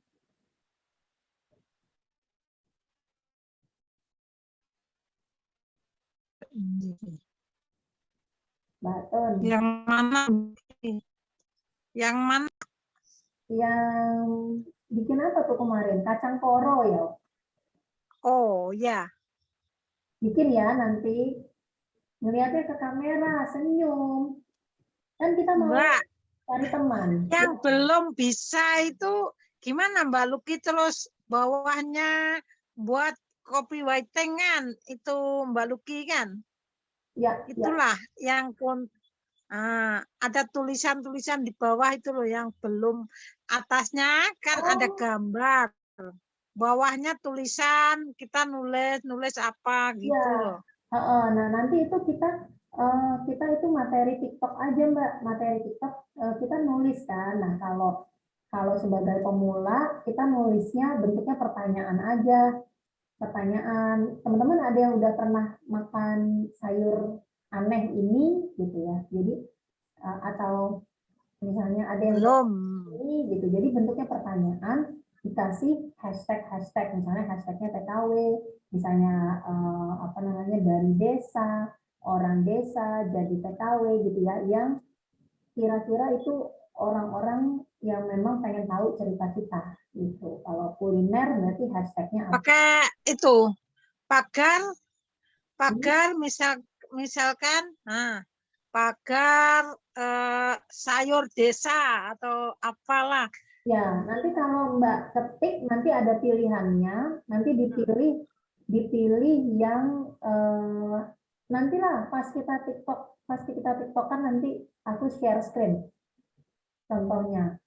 Mbak Atun. Yang mana? Yang mana? Yang bikin apa tuh kemarin? Kacang koro ya? Oh ya. Bikin ya nanti. Ngeliatnya ke kamera, senyum. Kan kita mau Mbak, cari teman. yang belum bisa itu gimana Mbak Luki, terus bawahnya buat copywriting kan? Itu Mbak Luki kan? Ya, Itulah yang Ada tulisan-tulisan di bawah itu loh yang belum, atasnya kan ada gambar, bawahnya tulisan, kita nulis apa Iya. gitu loh. Nah, nanti itu kita itu materi TikTok aja, Mbak. Materi TikTok kita nulis kan. Nah, kalau sebagai pemula kita nulisnya bentuknya pertanyaan aja. Pertanyaan, teman-teman ada yang udah pernah makan sayur aneh ini gitu ya. Jadi atau misalnya ada yang Belum. ini gitu. Jadi bentuknya pertanyaan dikasih hashtag misalnya hashtagnya TKW, misalnya apa namanya dari desa, orang desa jadi TKW gitu ya, yang kira-kira itu orang-orang yang memang pengen tahu cerita kita gitu. Kalau kuliner berarti hashtagnya apa? Pakai itu pagar misalkan pagar sayur desa atau apalah. Ya, nanti kalau Mbak ketik nanti ada pilihannya, nanti dipilih yang nantilah pas kita TikTok kan nanti aku share screen contohnya.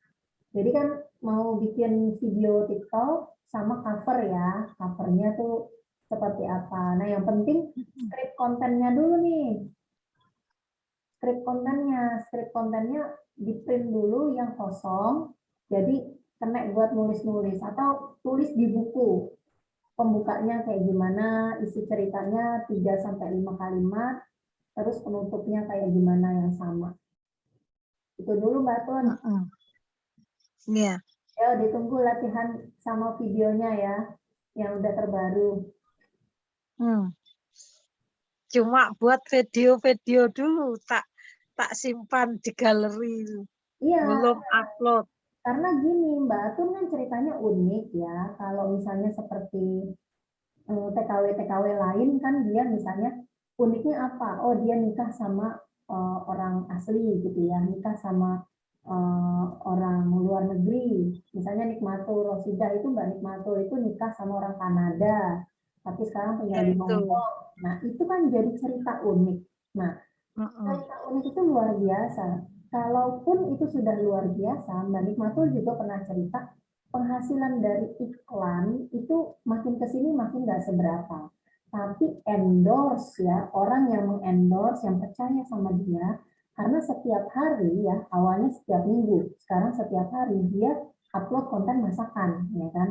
Jadi kan mau bikin video TikTok sama cover ya, covernya tuh seperti apa. Nah yang penting script kontennya dulu nih, script kontennya di print dulu yang kosong, jadi kena buat nulis-nulis atau tulis di buku. Pembukanya kayak gimana, isi ceritanya 3 sampai 5 kalimat, terus penutupnya kayak gimana yang sama. Itu dulu Mbak Tun. Iya. Ya, ditunggu latihan sama videonya ya, yang udah terbaru. Cuma buat video-video dulu, tak simpan di galeri. Iya, Belum upload. karena gini Mbak Tun kan ceritanya unik ya. Kalau misalnya seperti TKW-TKW lain kan dia misalnya uniknya apa? Oh dia nikah sama orang asli gitu ya, nikah sama orang luar negeri. Misalnya Nikmatul Rosidah itu Mbak Nikmatul itu nikah sama orang Kanada, tapi sekarang tinggal Ya di itu. Hong Kong. Nah itu kan jadi cerita unik. Nah cerita unik itu luar biasa. Kalaupun itu sudah luar biasa, Mbak Nikmatul juga pernah cerita penghasilan dari iklan itu makin ke sini makin nggak seberapa. Tapi endorse ya, orang yang mengendorse, yang percaya sama dia, karena setiap hari ya, awalnya setiap minggu, sekarang setiap hari dia upload konten masakan, ya kan?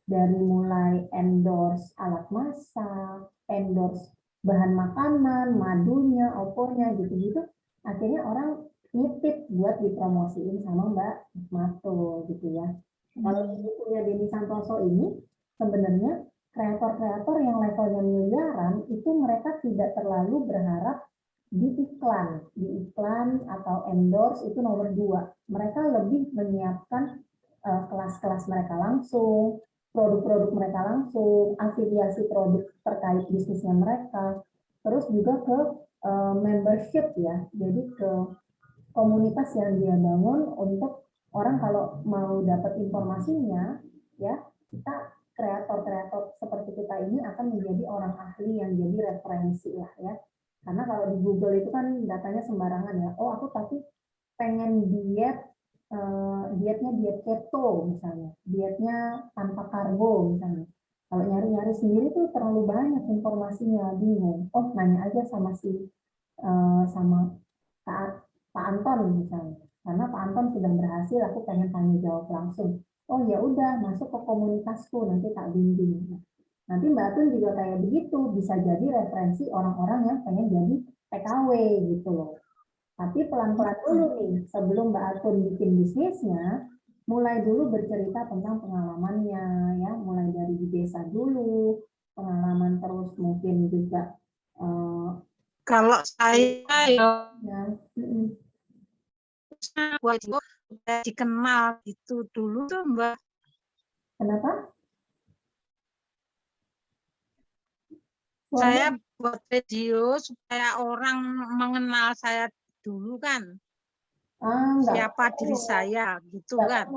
Dari mulai endorse alat masak, endorse bahan makanan, madunya, opornya gitu-gitu, akhirnya orang nitip buat dipromosiin sama Mbak Mato gitu ya. Kalau di bukunya Denny Santoso ini sebenarnya kreator-kreator yang levelnya miliaran itu mereka tidak terlalu berharap di iklan atau endorse itu nomor 2. Mereka lebih menyiapkan kelas-kelas mereka langsung, produk-produk mereka langsung, afiliasi produk terkait bisnisnya mereka, terus juga ke membership ya, jadi ke komunitas yang dia bangun untuk orang kalau mau dapat informasinya, ya kita kreator-kreator seperti kita ini akan menjadi orang ahli yang jadi referensi lah ya. Karena kalau di Google itu kan datanya sembarangan ya. Oh aku tapi pengen dietnya diet keto misalnya, dietnya tanpa karbo misalnya. Kalau nyari-nyari sendiri tuh terlalu banyak informasinya, bingung. Oh nanya aja sama Pak, Pak Anton misalnya. Karena Pak Anton sudah berhasil, aku pengen tanya jawab langsung. Oh ya udah masuk ke komunitasku nanti tak bimbing. Nanti Mbak Tun juga kayak begitu, bisa jadi referensi orang-orang yang pengen jadi TKW gitu loh. Tapi pelan-pelan dulu nih, sebelum Mbak Atun bikin bisnisnya, mulai dulu bercerita tentang pengalamannya, ya, mulai dari di desa dulu, pengalaman terus mungkin juga. Kalau saya Ya, buat sudah dikenal itu dulu tuh Mbak. kenapa? Saya buat video supaya orang mengenal saya dulu kan. Siapa diri saya gitu kan.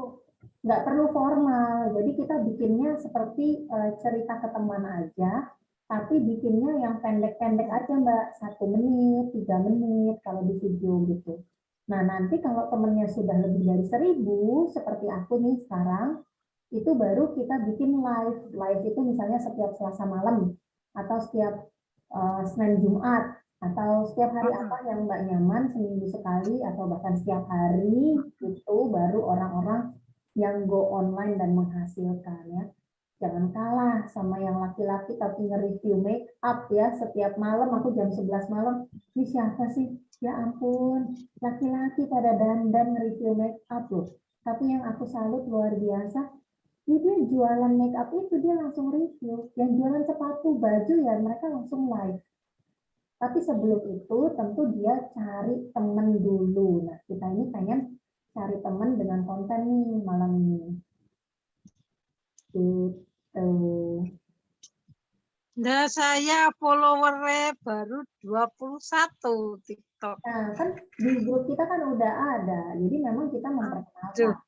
Nggak perlu formal. Jadi kita bikinnya seperti cerita ke teman aja, tapi tapi bikinnya yang pendek-pendek aja Mbak, 1 menit, 3 menit kalau di video gitu. Nah nanti kalau temennya sudah lebih dari 1.000, seperti aku nih sekarang, itu baru kita bikin live. Live itu misalnya setiap Selasa malam, atau setiap Senin Jumat, atau setiap hari apa yang Mbak nyaman, seminggu sekali, atau bahkan setiap hari, itu baru orang-orang yang go online dan menghasilkan ya. Jangan kalah sama yang laki-laki tapi nge-review make up ya. Setiap malam aku jam 11 malam, ini siapa sih? Ya ampun, laki-laki pada dandan nge-review make up loh. Tapi yang aku salut luar biasa, ini dia jualan make up itu dia langsung review. Yang jualan sepatu, baju ya mereka langsung live. Tapi sebelum itu tentu dia cari temen dulu. Nah kita ini pengen cari temen dengan konten nih malam ini. Gitu. Nah, saya followernya baru 21 TikTok. Nah, kan di grup kita kan udah ada. Jadi memang kita memperkenalkan.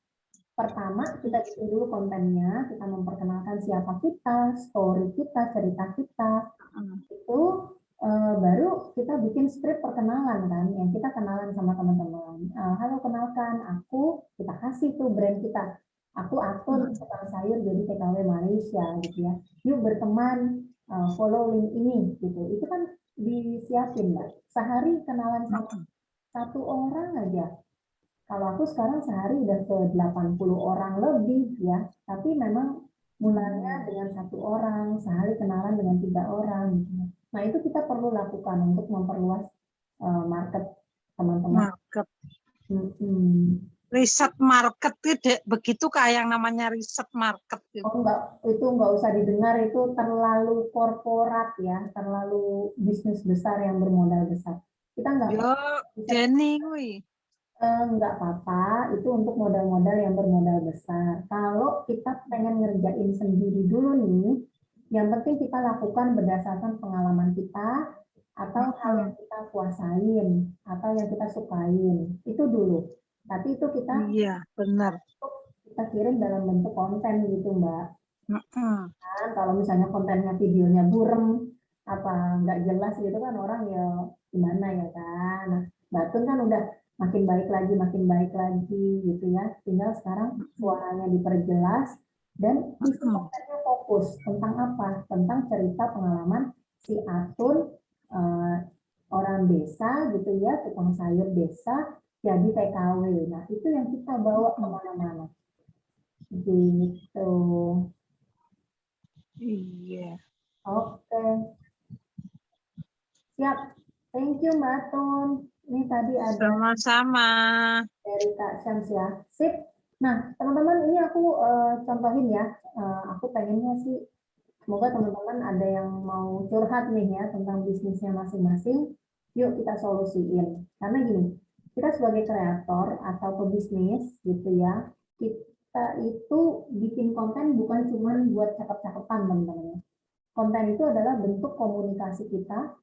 Pertama, kita bikin dulu kontennya, kita memperkenalkan siapa kita, story kita, cerita kita. Itu baru kita bikin skrip perkenalan kan, yang kita kenalan sama teman-teman. Halo, kenalkan, aku, kita kasih tuh brand kita. Aku Atun, tukang sayur jadi TKW Malaysia gitu ya. Yuk berteman, follow link ini gitu. Itu kan disiapin Mbak. Sehari kenalan sama 1 orang aja. Kalau aku sekarang sehari udah ke 80 orang lebih ya. Tapi memang mulanya dengan 1 orang, sehari kenalan dengan 3 orang gitu. Nah itu kita perlu lakukan untuk memperluas market teman-teman. Market. Riset market tidak begitu kayak yang namanya riset market. Oh enggak, itu enggak usah didengar, itu terlalu korporat ya, terlalu bisnis besar yang bermodal besar. Kita enggak. Yo, Jenny, enggak apa-apa, itu untuk modal-modal yang bermodal besar. Kalau kita pengen ngerjain sendiri dulu nih, yang penting kita lakukan berdasarkan pengalaman kita, atau hal yang kita kuasain, atau yang kita sukain, itu dulu. Tapi itu kita, iya benar, kita kirim dalam bentuk konten gitu Mbak. Kan, kalau misalnya kontennya videonya burem, apa nggak jelas gitu kan orang ya gimana ya kan. Nah, Batun kan udah makin baik lagi gitu ya. Tinggal sekarang suaranya diperjelas dan isi kontennya fokus tentang apa? Tentang cerita pengalaman si Atun, orang desa gitu ya, tukang sayur desa jadi TKW. Nah itu yang kita bawa kemana-mana. Gitu. Iya. Oke. Siap. Thank you Mbak Tun. Ini tadi ada sama-sama dari Kak Syams ya. Sip. Nah, teman-teman ini aku contohin ya. Aku pengennya sih semoga teman-teman ada yang mau curhat nih ya tentang bisnisnya masing-masing. Yuk kita solusiin. Karena gini, kita sebagai kreator atau pebisnis gitu ya, kita itu bikin konten bukan cuma buat cakep-cakepan teman-teman. Konten itu adalah bentuk komunikasi kita,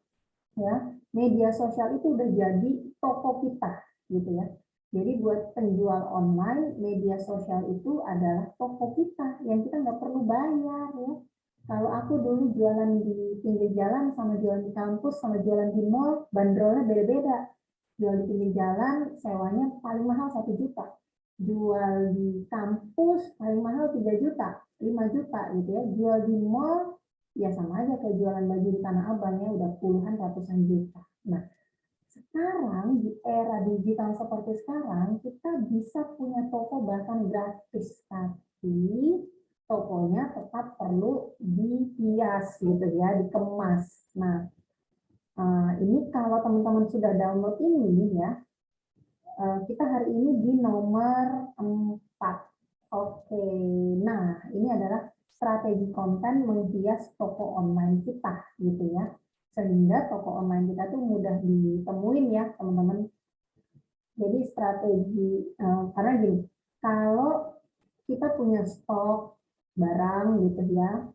ya. Media sosial itu udah jadi toko kita, gitu ya. Jadi buat penjual online, media sosial itu adalah toko kita yang kita nggak perlu bayar ya. Kalau aku dulu jualan di pinggir jalan sama jualan di kampus sama jualan di mall, bandrolnya beda-beda. Jual di pinggir jalan, sewanya paling mahal 1 juta. Jual di kampus paling mahal 3 juta, 5 juta gitu ya. Jual di mall, ya sama aja kayak jualan baju di Tanah Abang ya, udah puluhan ratusan juta. Nah, sekarang di era digital seperti sekarang, kita bisa punya toko bahkan gratis, tapi tokonya tetap perlu dihias gitu ya, dikemas. Nah, ini kalau teman-teman sudah download ini ya, kita hari ini di nomor 4. Oke, nah ini adalah strategi konten menghias toko online kita gitu ya. Sehingga toko online kita tuh mudah ditemuin ya teman-teman. Jadi strategi, karena gini, kalau kita punya stok barang gitu ya,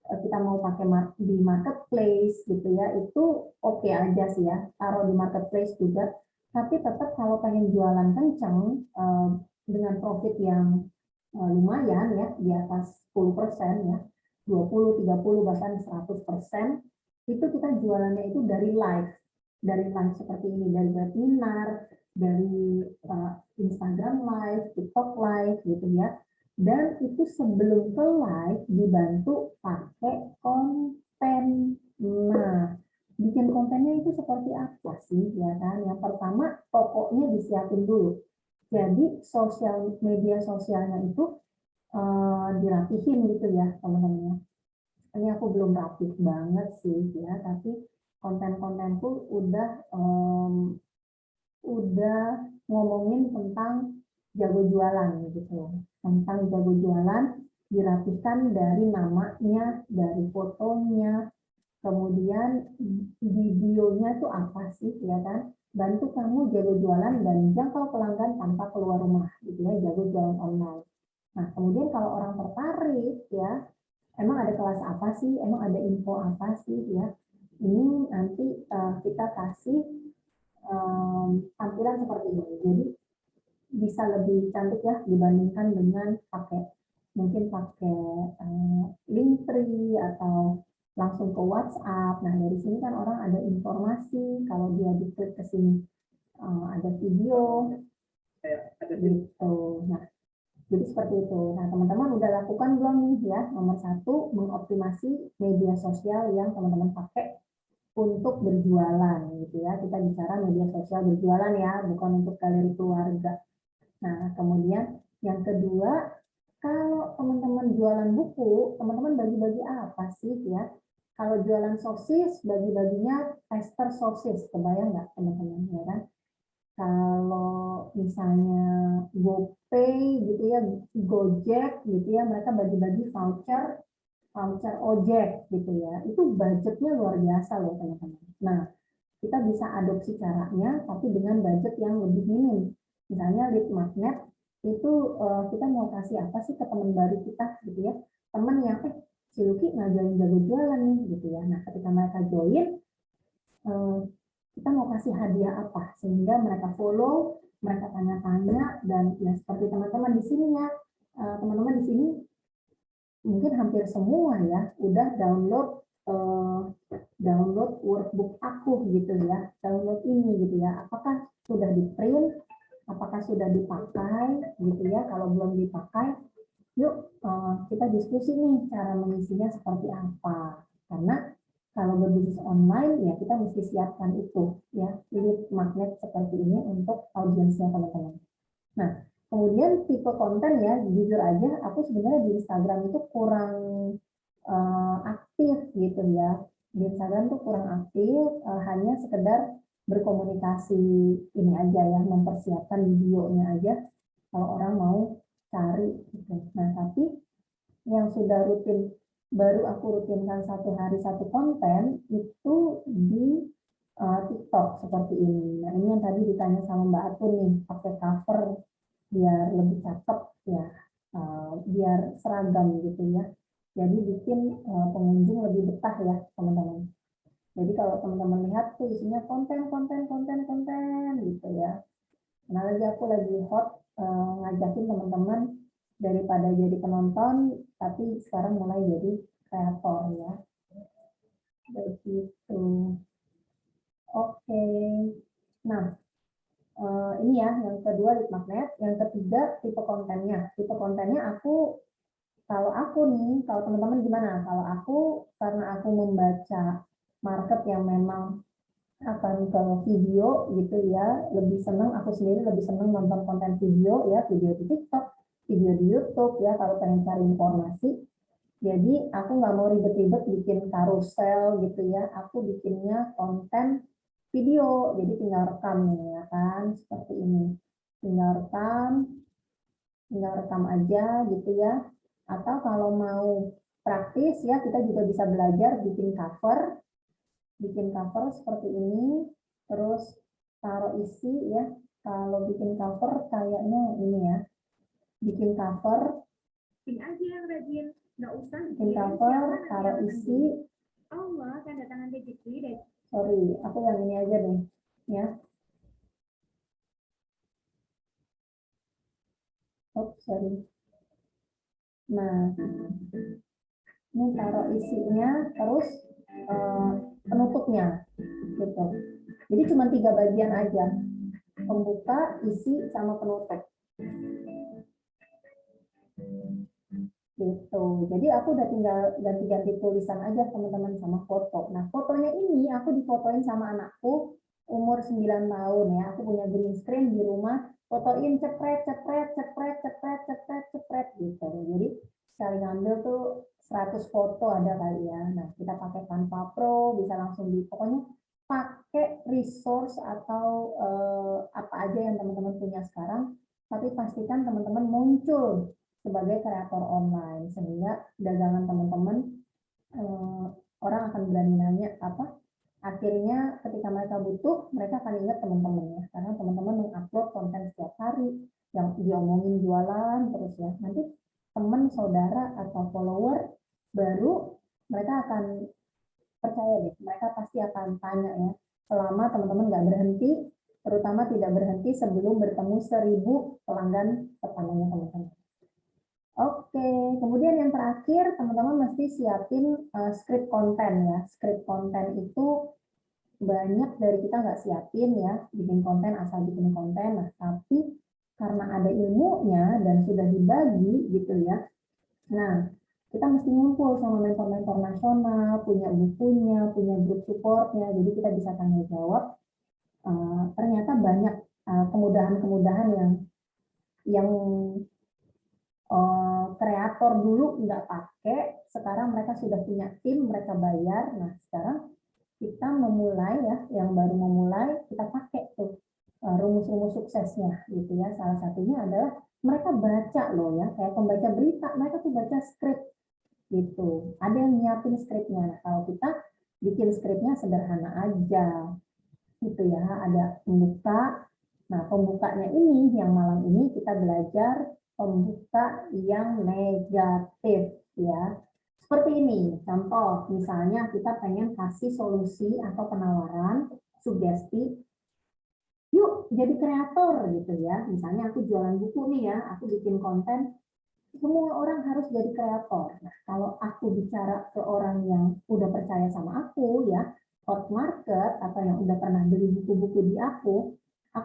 kita mau pakai di marketplace gitu ya, itu oke aja sih ya, taruh di marketplace juga. Tapi tetap kalau pengen jualan kenceng dengan profit yang lumayan ya, di atas 10% ya, 20, 30, bahkan 100%, itu kita jualannya itu dari live seperti ini, dari webinar, dari Instagram live, TikTok live gitu ya. Dan itu sebelum ke live dibantu pakai konten. Nah, bikin kontennya itu seperti apa sih ya kan? Yang pertama, tokonya disiapin dulu. Jadi media sosialnya itu dirapihin gitu ya teman-teman. Ini aku belum rapih banget sih ya, tapi konten-kontenku udah ngomongin tentang jago jualan gitu, tentang jago jualan dirapikan dari namanya, dari fotonya, kemudian videonya tuh apa sih ya kan, bantu kamu jago jualan dan jangkau pelanggan tanpa keluar rumah gitu ya, jago jualan online. Nah kemudian kalau orang tertarik ya, emang ada kelas apa sih, emang ada info apa sih ya, ini nanti kita kasih tampilan seperti ini. Jadi bisa lebih cantik ya dibandingkan dengan mungkin pakai Linktree atau langsung ke WhatsApp. Nah dari sini kan orang ada informasi, kalau dia diklik ke sini ada video gitu. Nah jadi seperti itu. Nah teman-teman udah lakukan belum nih ya? Nomor 1, mengoptimasi media sosial yang teman-teman pakai untuk berjualan gitu ya. Kita bicara media sosial berjualan ya, bukan untuk galeri keluarga. Nah, kemudian yang kedua, kalau teman-teman jualan buku, teman-teman bagi-bagi apa sih ya? Kalau jualan sosis, bagi-baginya tester sosis, kebayang nggak teman-teman ya kan? Kalau misalnya GoPay gitu ya, Gojek gitu ya, mereka bagi-bagi voucher ojek gitu ya, itu budgetnya luar biasa loh teman-teman. Nah, kita bisa adopsi caranya, tapi dengan budget yang lebih minim. Misalnya lead magnet, itu kita mau kasih apa sih ke teman baru kita gitu ya, teman yang si Luki ngajarin jago jualan nih gitu ya. Nah, ketika mereka join, kita mau kasih hadiah apa sehingga mereka follow, mereka tanya-tanya, dan ya seperti teman-teman di sini ya, teman-teman di sini mungkin hampir semua ya udah download workbook aku gitu ya, download ini gitu ya. Apakah sudah di print, apakah sudah dipakai gitu ya. Kalau belum dipakai, yuk kita diskusi nih cara mengisinya seperti apa. Karena kalau berbisnis online ya kita mesti siapkan itu ya, lead magnet seperti ini untuk audiensnya teman-teman. Nah, kemudian tipe konten ya, jujur aja aku sebenarnya di Instagram itu kurang aktif gitu ya. Di Instagram tuh kurang aktif, hanya sekedar berkomunikasi ini aja ya, mempersiapkan videonya aja kalau orang mau cari gitu. Nah, tapi yang sudah rutin, baru aku rutinkan 1 hari 1 konten itu di TikTok seperti ini. Nah, ini yang tadi ditanya sama Mbak Atun nih, pakai cover biar lebih cakep ya, biar seragam gitu ya. Jadi bikin pengunjung lebih betah ya teman-teman. Jadi kalau teman-teman lihat tuh isinya konten gitu ya. Nah lagi aku lagi hot ngajakin teman-teman daripada jadi penonton, tapi sekarang mulai jadi kreator ya. Begitu. Oke. Nah ini ya yang kedua lead magnet. Yang ketiga tipe kontennya. Tipe kontennya kalau teman-teman gimana? Kalau aku, karena aku membaca market yang memang akan ke video gitu ya, aku sendiri lebih senang nonton konten video ya, video di TikTok, video di YouTube ya, kalau pengen cari informasi. Jadi aku nggak mau ribet-ribet bikin karusel gitu ya, aku bikinnya konten video, jadi tinggal rekam nih ya kan, seperti ini. Tinggal rekam aja gitu ya. Atau kalau mau praktis ya, kita juga bisa belajar bikin cover seperti ini, terus taruh isi ya. Kalau bikin cover kayaknya ini ya, bikin cover Pin aja yang rajin, nggak usah bikin cover, taruh isi. Allah tanda tangan rezeki deh. Sorry, aku yang ini aja deh ya. Sorry. Nah, Ini taruh isinya, terus penutupnya, gitu. Jadi cuma 3 bagian aja, pembuka, isi, sama penutup. Gitu. Jadi aku udah tinggal ganti-ganti tulisan aja teman-teman sama foto. Nah, fotonya ini aku difotoin sama anakku umur 9 tahun ya. Aku punya green screen di rumah, fotoin cepret gitu. Jadi sekali ngambil tuh 100 foto ada kali ya. Nah, kita pakai Canva Pro, bisa langsung pokoknya pakai resource atau apa aja yang teman-teman punya sekarang, tapi pastikan teman-teman muncul sebagai kreator online sehingga dagangan teman-teman orang akan berani nanya apa, akhirnya ketika mereka butuh mereka akan ingat teman-temannya karena teman-teman mengupload konten setiap hari yang diomongin jualan terus ya, nanti teman saudara atau follower baru mereka akan percaya deh, mereka pasti akan tanya ya, selama teman-teman nggak berhenti, terutama tidak berhenti sebelum bertemu 1000 pelanggan pertamanya teman-teman. Oke, kemudian yang terakhir teman-teman mesti siapin script konten ya. Script konten itu banyak dari kita nggak siapin ya, bikin konten asal bikin konten. Nah, tapi karena ada ilmunya dan sudah dibagi gitu ya. Nah, kita mesti ngumpul sama mentor-mentor nasional, punya bukunya, punya grup supportnya, jadi kita bisa tanya jawab. Ternyata banyak kemudahan-kemudahan yang kreator dulu nggak pakai, sekarang mereka sudah punya tim, mereka bayar. Nah, sekarang kita memulai ya, yang baru memulai, kita pakai tuh rumus-rumus suksesnya gitu ya. Salah satunya adalah mereka baca loh ya, kayak pembaca berita, mereka tuh baca skrip gitu. Ada yang nyiapin skripnya. Nah, kalau kita bikin skripnya sederhana aja gitu ya, ada pembuka. Nah, pembukanya ini yang malam ini kita belajar pembuka yang negatif ya. Seperti ini, contoh misalnya kita pengen kasih solusi atau penawaran, sugesti, yuk jadi kreator gitu ya. Misalnya aku jualan buku nih ya, aku bikin konten, semua orang harus jadi kreator. Nah, kalau aku bicara ke orang yang udah percaya sama aku ya, hot market atau yang udah pernah beli buku-buku di aku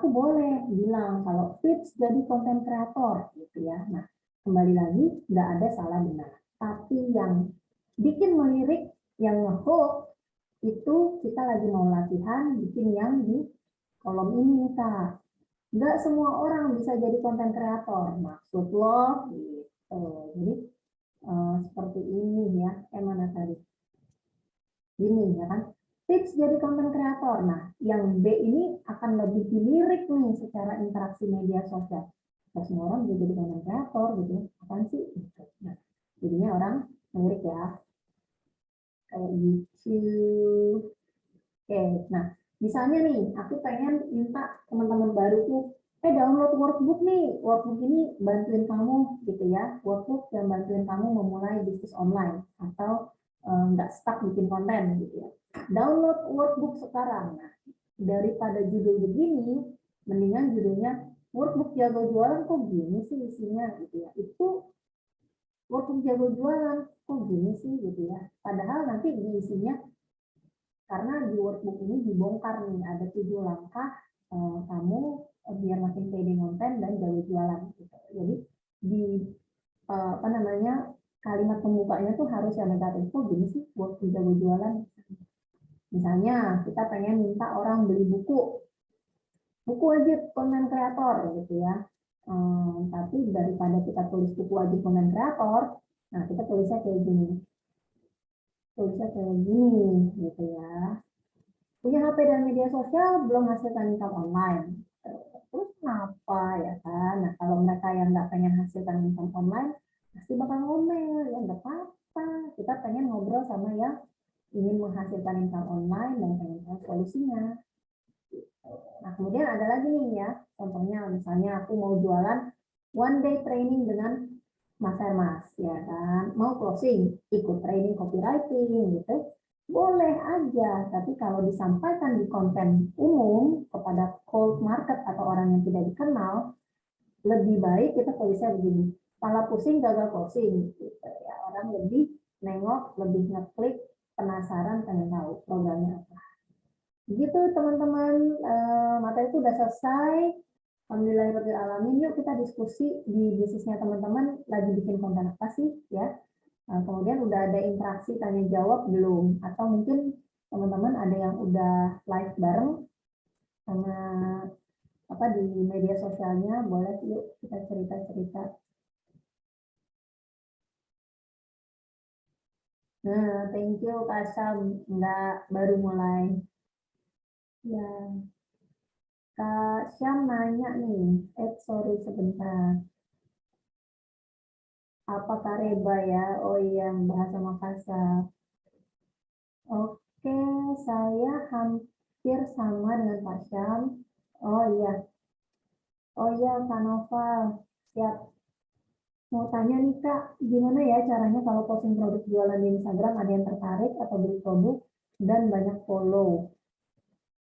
boleh bilang kalau tips jadi konten kreator gitu ya. Nah, kembali lagi nggak ada salah benar. Tapi yang bikin melirik, yang ngehook itu kita lagi mau latihan bikin yang di kolom ini nih Kak. Nggak semua orang bisa jadi konten kreator. Maksud lo gitu. Jadi seperti ini ya. Mana tadi? Ini ya kan. Tips jadi konten kreator. Nah, yang B ini akan lebih dilirik nih secara interaksi media sosial. Nah, semua orang bisa jadi konten kreator gitu. Apaan sih? Nah, jadinya orang melirik ya. Kayak gitu. Oke, nah misalnya nih, aku pengen minta teman-teman baru tuh, download workbook nih, workbook ini bantuin kamu gitu ya, workbook yang bantuin kamu memulai bisnis online atau nggak stuck bikin konten gitu ya. Download workbook sekarang. Nah, daripada judul begini, mendingan judulnya workbook jago jualan kok gini sih isinya gitu ya. Itu workbook jago jualan kok gini sih gitu ya. Padahal nanti di isinya, karena di workbook ini dibongkar nih ada 7 langkah kamu biar makin pede konten dan jago jualan gitu. Jadi di apa namanya, kalimat pembukanya tuh harus yang negatif. Kok gini sih workbook jago jualan? Misalnya kita pengen minta orang beli buku wajib konten kreator gitu ya. Tapi daripada kita tulis buku wajib konten kreator, nah kita tulisnya kayak gini. Gitu ya. Punya HP dan media sosial, belum hasilkan income online. Terus kenapa ya kan? Nah, kalau mereka yang nggak pengen hasilkan income online, pasti bakal ngomel. Ya nggak apa-apa. Kita pengen ngobrol sama yang ingin menghasilkan income online dan pengen tahu solusinya. Nah, kemudian ada lagi nih ya, contohnya misalnya aku mau jualan one day training dengan Mas Hermas, ya kan, mau closing, ikut training copywriting gitu, boleh aja, tapi kalau disampaikan di konten umum kepada cold market atau orang yang tidak dikenal, lebih baik kita tulisnya begini, pala pusing gagal closing, gitu ya, orang lebih nengok, lebih ngeklik, penasaran, pengen tahu programnya apa. Begitu teman-teman, materi itu udah selesai. Alhamdulillahirrahmanirrahim. Yuk kita diskusi di bisnisnya teman-teman lagi bikin konten apa sih ya. Kemudian udah ada interaksi tanya jawab belum? Atau mungkin teman-teman ada yang udah live bareng sama apa di media sosialnya, boleh yuk kita cerita-cerita. Nah, thank you Kak Syam, nggak baru mulai. Ya, Kak Syam nanya nih, sorry sebentar. Apa Kareba ya? Oh iya, bahasa Makassar. Oke, saya hampir sama dengan Pak Syam. Oh iya Kak Noval. Siap. Mau tanya nih Kak, gimana ya caranya kalau posting produk jualan di Instagram ada yang tertarik atau beli produk dan banyak follow?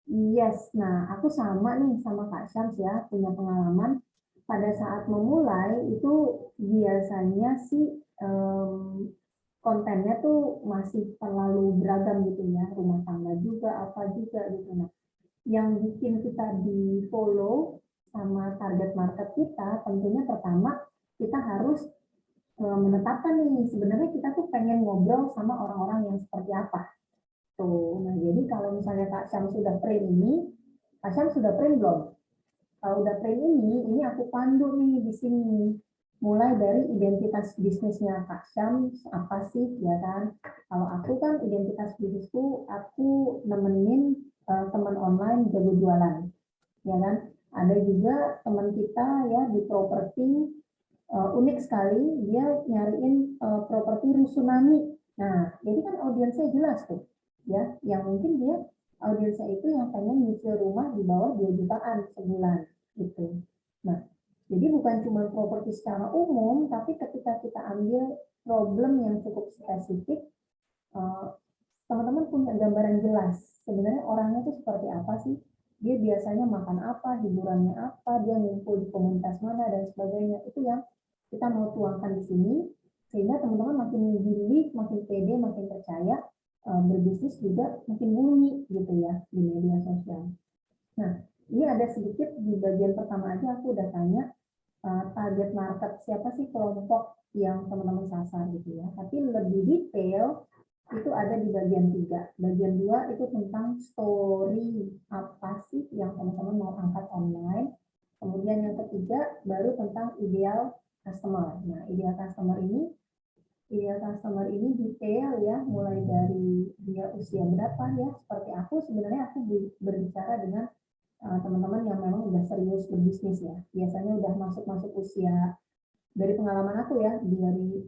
Yes, nah aku sama nih sama Kak Syams ya, punya pengalaman. Pada saat memulai itu biasanya sih kontennya tuh masih terlalu beragam gitu ya, rumah tangga juga, apa juga gitu. Nah, yang bikin kita di follow sama target market kita, tentunya pertama kita harus menetapkan nih sebenarnya kita tuh pengen ngobrol sama orang-orang yang seperti apa. Tuh, nah jadi kalau misalnya Kak Syam sudah print ini, Kak Syam sudah print belum? Kalau udah print ini aku pandu nih di sini. Mulai dari identitas bisnisnya Kak Syam, apa sih, ya kan? Kalau aku kan identitas bisnisku, aku nemenin teman online jago jualan, ya kan? Ada juga teman kita ya di properti, unik sekali, dia nyariin properti rusunami. Nah, jadi kan audiensnya jelas tuh, ya, yang mungkin dia audiensnya itu yang pengen nyicil rumah di bawah 2 jutaan sebulan gitu. Nah, jadi bukan cuma properti secara umum, tapi ketika kita ambil problem yang cukup spesifik, teman-teman punya gambaran jelas sebenarnya orangnya itu seperti apa sih, dia biasanya makan apa, hiburannya apa, dia ngumpul di komunitas mana dan sebagainya. Itu yang kita mau tuangkan di sini sehingga teman-teman makin believe, makin pede, makin percaya, berbisnis juga makin bunyi gitu ya di media sosial. Nah, ini ada sedikit di bagian pertama aja aku udah tanya target market, siapa sih kelompok yang teman-teman sasar gitu ya. Tapi lebih detail itu ada di bagian 3. Bagian 2 itu tentang story, apa sih yang teman-teman mau angkat online. Kemudian yang ketiga baru tentang ideal customer. Nah, ideal customer ini detail ya, mulai dari dia usia berapa ya. Seperti aku sebenarnya aku berbicara dengan teman-teman yang memang udah serius berbisnis ya. Biasanya udah masuk usia, dari pengalaman aku ya, dari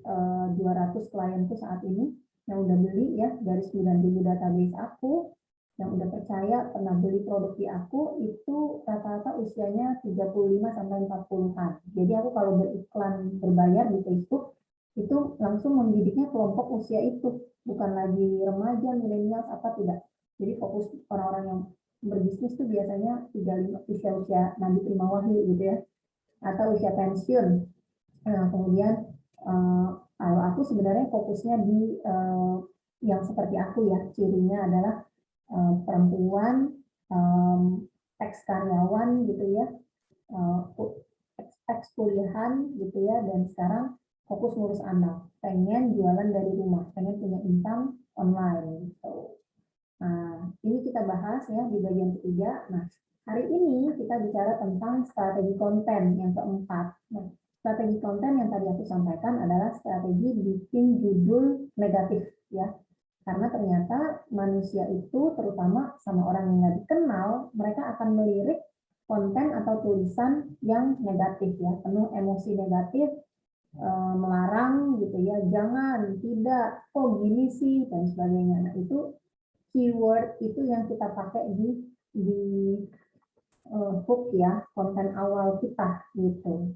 200 klienku saat ini yang udah beli ya, dari 9.000 database aku, yang udah percaya pernah beli produk di aku, itu rata-rata usianya 35 sampai 40-an. Jadi aku kalau beriklan berbayar di Facebook, itu langsung membidiknya kelompok usia itu, bukan lagi remaja, milenial, apa tidak. Jadi fokus orang-orang yang berbisnis tuh biasanya 35, usia Nabi Prima Wahyu gitu ya, atau usia pensiun. Nah, kemudian kalau aku sebenarnya fokusnya di yang seperti aku ya, cirinya adalah perempuan, ex karyawan gitu ya, ex kuliahan gitu ya, dan sekarang fokus ngurus anak, pengen jualan dari rumah, pengen punya income online gitu. Nah, ini kita bahas ya di bagian ketiga. Nah, hari ini kita bicara tentang strategi konten yang keempat. Nah, strategi konten yang tadi aku sampaikan adalah strategi bikin judul negatif ya. Karena ternyata manusia itu terutama sama orang yang nggak dikenal, mereka akan melirik konten atau tulisan yang negatif ya, penuh emosi negatif, melarang gitu ya, jangan, tidak, kok gini sih dan sebagainya. Nah, itu keyword itu yang kita pakai di hook ya, konten awal kita gitu.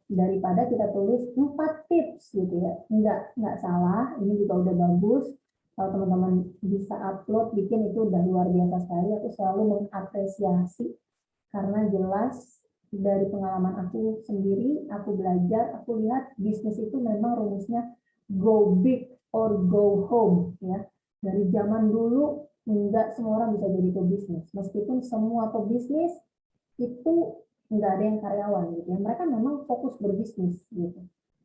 Daripada kita tulis 4 tips gitu ya, nggak salah, ini juga udah bagus. Kalau teman-teman bisa upload, bikin, itu udah luar biasa sekali. Aku selalu mengapresiasi karena jelas dari pengalaman aku sendiri, aku belajar, aku lihat bisnis itu memang rumusnya go big or go home ya. Dari zaman dulu enggak semua orang bisa jadi pebisnis. Meskipun semua pebisnis itu enggak ada yang karyawan gitu ya. Mereka memang fokus berbisnis gitu.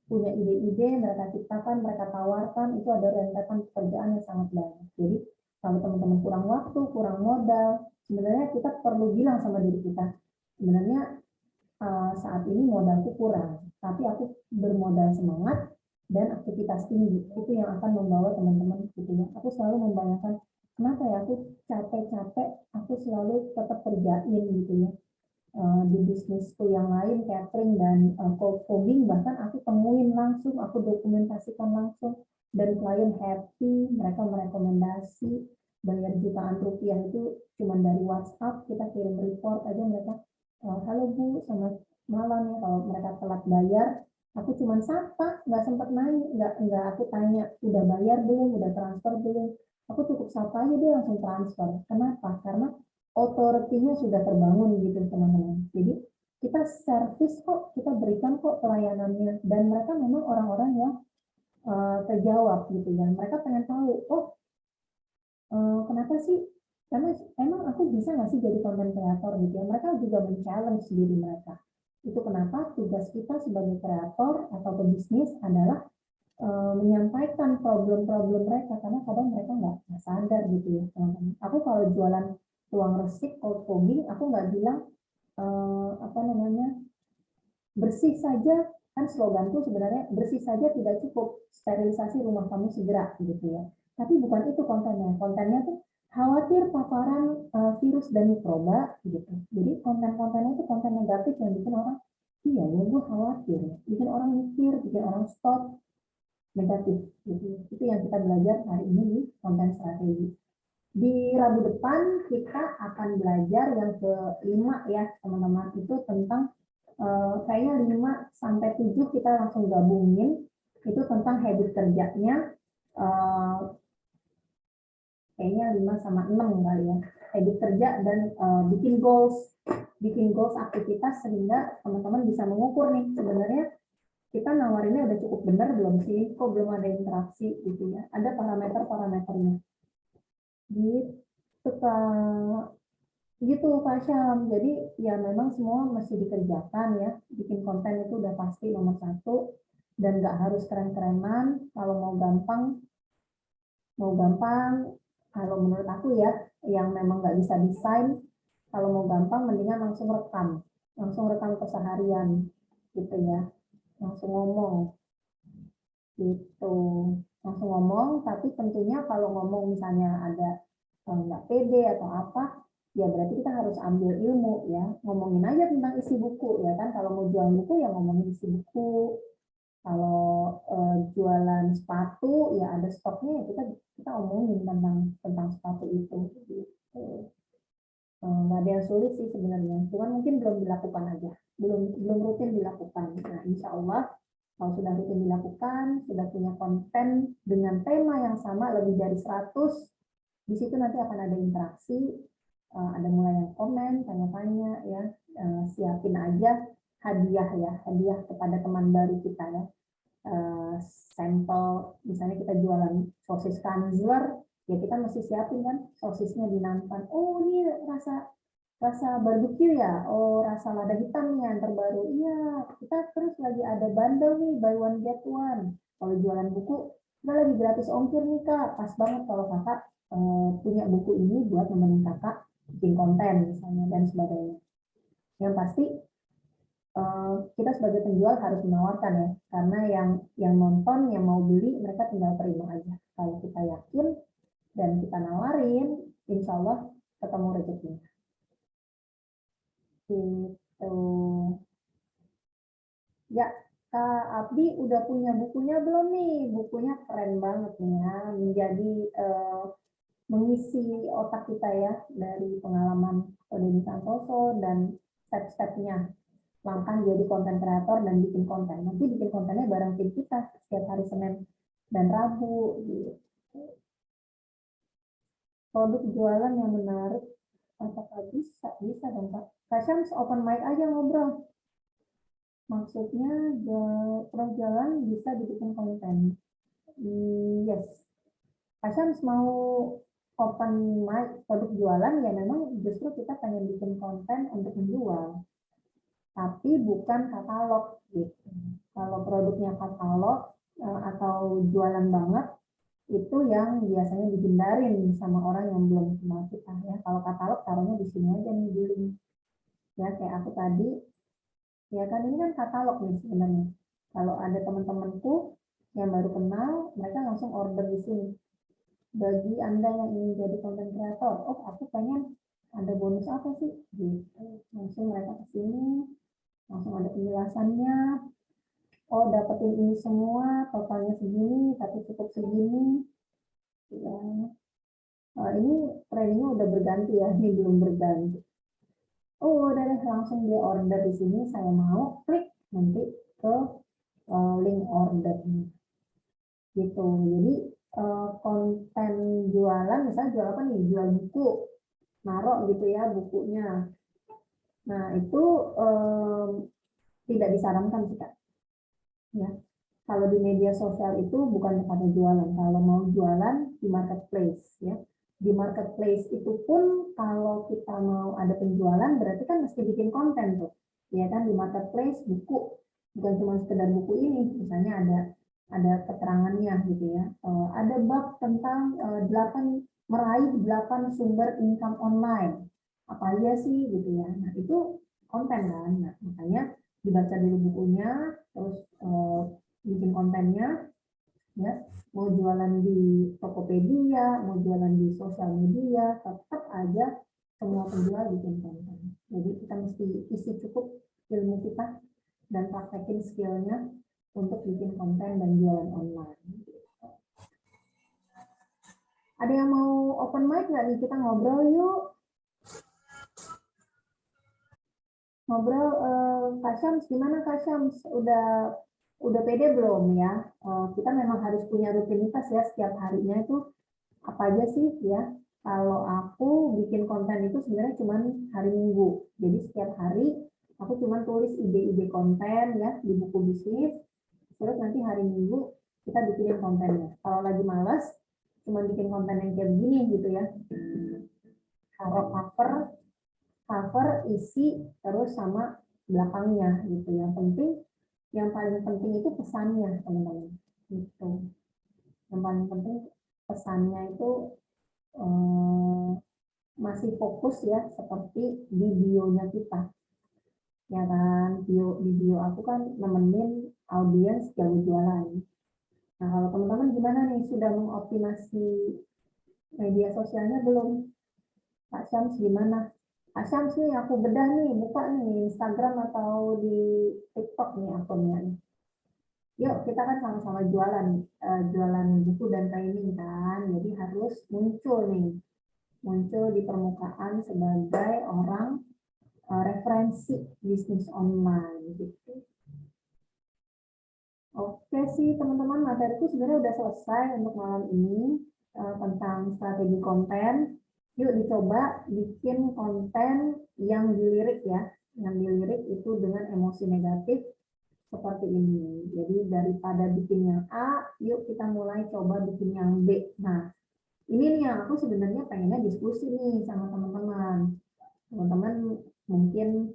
Punya ide-ide, mereka ciptakan, mereka tawarkan, itu ada rentetan pekerjaan yang sangat banyak. Jadi kalau teman-teman kurang waktu, kurang modal, sebenarnya kita perlu bilang sama diri kita, sebenarnya saat ini modalku kurang, tapi aku bermodal semangat dan aktivitas tinggi, itu yang akan membawa teman-teman gitu ya. Aku selalu membayangkan, kenapa ya aku capek-capek, aku selalu tetap kerjain gitu ya. Di bisnisku yang lain, catering dan cold foaming, bahkan aku temuin langsung, aku dokumentasikan langsung, dan klien happy, mereka merekomendasi, bayar jutaan rupiah itu cuma dari WhatsApp, kita kirim report aja mereka, halo Bu, selamat malam ya, kalau mereka telat bayar, aku cuma sapa, nggak sempat nanya, nggak aku tanya, udah bayar belum, udah transfer belum, aku cukup sapa aja dia langsung transfer. Kenapa? Karena authority-nya sudah terbangun gitu teman-teman. Jadi kita servis kok, kita berikan kok pelayanannya, dan mereka memang orang-orang yang terjawab gitu ya. Mereka pengen tahu, oh kenapa sih? Karena emang aku bisa nggak sih jadi content creator gitu ya. Mereka juga men-challenge diri mereka. Itu kenapa tugas kita sebagai kreator atau pebisnis adalah menyampaikan problem-problem mereka, karena kadang mereka nggak sadar gitu ya teman-teman. Aku kalau jualan ruang resik cold foaming, aku nggak bilang apa namanya bersih saja, kan sloganku sebenarnya bersih saja tidak cukup, sterilisasi rumah kamu segera gitu ya. Tapi bukan itu kontennya. Kontennya tuh khawatir paparan virus dan mikroba gitu. Jadi konten-kontennya itu konten negatif yang bikin orang, iya ya gue khawatir, bikin orang mikir, bikin orang stop, negatif gitu. Itu yang kita belajar hari ini di konten strategi. Di Rabu depan kita akan belajar yang kelima ya teman-teman, itu tentang kayaknya 5 sampai 7 kita langsung gabungin, itu tentang habit kerjanya, kayaknya 5 sama 6 kali ya, habit kerja dan bikin goals aktivitas sehingga teman-teman bisa mengukur nih sebenarnya kita nawarinnya udah cukup benar belum sih, kok belum ada interaksi gitu ya, ada parameter-parameternya gitu Kak. Gitu Kak Syam. Jadi ya memang semua mesti dikerjakan ya, bikin konten itu udah pasti nomor 1, dan nggak harus keren-kerenan. Kalau mau gampang, kalau menurut aku ya, yang memang nggak bisa desain, kalau mau gampang mendingan langsung rekam keseharian gitu ya, langsung ngomong gitu, langsung ngomong. Tapi tentunya kalau ngomong misalnya ada nggak pede atau apa, ya berarti kita harus ambil ilmu ya, ngomongin aja tentang isi buku ya kan. Kalau mau jual buku ya ngomongin isi buku, kalau jualan sepatu ya ada stoknya ya, kita omongin tentang sepatu itu gitu. Nggak ada yang sulit sih sebenarnya, cuman mungkin belum dilakukan aja, belum rutin dilakukan. Nah insya Allah kalau sudah rutin dilakukan, sudah punya konten dengan tema yang sama lebih dari 100, di situ nanti akan ada interaksi, ada mulai yang komen, tanya-tanya ya, siapin aja hadiah kepada teman baru kita ya, sampel, misalnya kita jualan sosis Kanzler, ya kita mesti siapin kan sosisnya di nampan, oh ini rasa barbecue ya, oh rasa lada hitam nih yang terbaru, iya kita terus lagi ada bundle nih buy one get one. Kalau jualan buku kita lagi gratis ongkir nih Kak, pas banget kalau Kakak punya buku ini buat nemenin Kakak bikin konten misalnya dan sebagainya. Yang pasti kita sebagai penjual harus menawarkan ya, karena yang nonton, yang mau beli, mereka tinggal terima aja. Kalau kita yakin dan kita nawarin, insya Allah ketemu rezekinya. Gitu. Ya, Kak Abdi udah punya bukunya belum nih? Bukunya keren banget nih ya, menjadi mengisi otak kita ya dari pengalaman Denny Santoso dan step-stepnya langkah jadi konten kreator dan bikin konten. Nanti bikin kontennya bareng tim kita setiap hari Senin dan Rabu. Gitu. Produk jualan yang menarik, apakah bisa? Bisa dong Kak. Kak Syams open mic aja ngobrol. Maksudnya produk jualan bisa dibikin konten. Yes. Kak Syams mau open mic produk jualan, ya memang justru kita pengen bikin konten untuk menjual, tapi bukan katalog gitu. Kalau produknya katalog atau jualan banget, itu yang biasanya dihindarin sama orang yang belum kenal kita ya. Kalau katalog taruhnya di sini aja nih di link. Ya kayak aku tadi, ya kan ini kan katalog nih sebenarnya. Kalau ada teman-temanku yang baru kenal, mereka langsung order di sini. Bagi Anda yang ingin jadi konten kreator, oh aku pengen ada bonus apa sih? Gitu. Langsung mereka ke sini, langsung ada penjelasannya. Oh, dapetin ini semua, totalnya segini, tapi cukup segini. Ya. Ini trennya udah berganti ya, ini belum berganti. Oh, udah deh, langsung dia order di sini, saya mau klik nanti ke link ordernya. Gitu. Jadi konten jualan, misalnya jual apa nih? Jual buku, naruh gitu ya bukunya. Nah, itu tidak disarankan sih, Kak. Ya. Kalau di media sosial itu bukan pada jualan. Kalau mau jualan di marketplace ya. Di marketplace itu pun kalau kita mau ada penjualan berarti kan mesti bikin konten tuh. Ya kan di marketplace buku bukan cuma sekedar buku ini, misalnya ada keterangannya gitu ya. Ada bab tentang 8 meraih 8 sumber income online. Apa aja sih gitu ya. Nah, itu konten kan. Nah, makanya dibaca dulu bukunya, terus bikin kontennya ya, mau jualan di Tokopedia, mau jualan di sosial media, tetap aja semua penjual bikin konten. Jadi kita mesti isi cukup ilmu kita dan praktekin skillnya untuk bikin konten dan jualan online. Ada yang mau open mic nggak nih? Kita ngobrol yuk. Ngobrol, Kak Syams, gimana Kak Syams? Udah pede belum ya? Kita memang harus punya rutinitas ya setiap harinya itu apa aja sih ya. Kalau aku bikin konten itu sebenarnya cuma hari Minggu. Jadi setiap hari aku cuma tulis ide-ide konten ya di buku bisnis. Terus nanti hari Minggu kita bikinin kontennya. Kalau lagi malas, cuma bikin konten yang kayak begini gitu ya. Taruh cover, isi, terus sama belakangnya gitu. Yang paling penting itu pesannya teman-teman. Gitu. Yang paling penting pesannya itu masih fokus ya seperti di bio-nya kita. Ya kan, di bio aku kan nemenin audiens jago jualan. Nah, kalau teman-teman gimana nih, sudah mengoptimasi media sosialnya belum? Kak Syams gimana? Kak Syams nih aku bedah nih, buka nih Instagram atau di TikTok nih akunnya. Yuk kita kan sama-sama jualan buku dan training kan, jadi harus muncul di permukaan sebagai orang referensi bisnis online gitu. Oke sih teman-teman, materiku sebenarnya udah selesai untuk malam ini tentang strategi konten. Yuk dicoba bikin konten yang dilirik ya, yang dilirik itu dengan emosi negatif seperti ini. Jadi daripada bikin yang A, yuk kita mulai coba bikin yang B. Nah, ini nih yang aku sebenarnya pengennya diskusi nih sama teman-teman. Teman-teman mungkin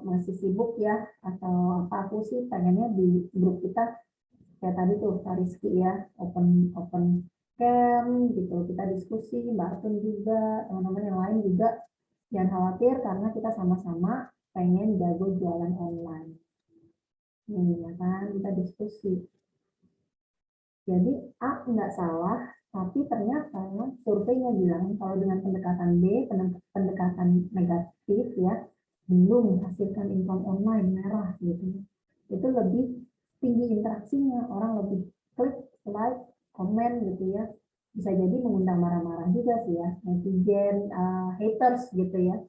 masih sibuk ya, atau apa, aku sih pengennya di grup kita kayak tadi tuh Kak Rizky ya, open camp gitu, kita diskusi, Mbak Artun juga, teman-teman yang lain juga. Jangan khawatir karena kita sama-sama pengen jago jualan online. Nih ya kan, kita diskusi. Jadi A nggak salah, tapi ternyata surveinya bilang kalau dengan pendekatan B, pendekatan negatif ya, belum menghasilkan income online merah gitu. Itu lebih tinggi interaksinya, orang lebih klik, like, komen gitu ya. Bisa jadi mengundang marah-marah juga sih ya, netizen, haters gitu ya.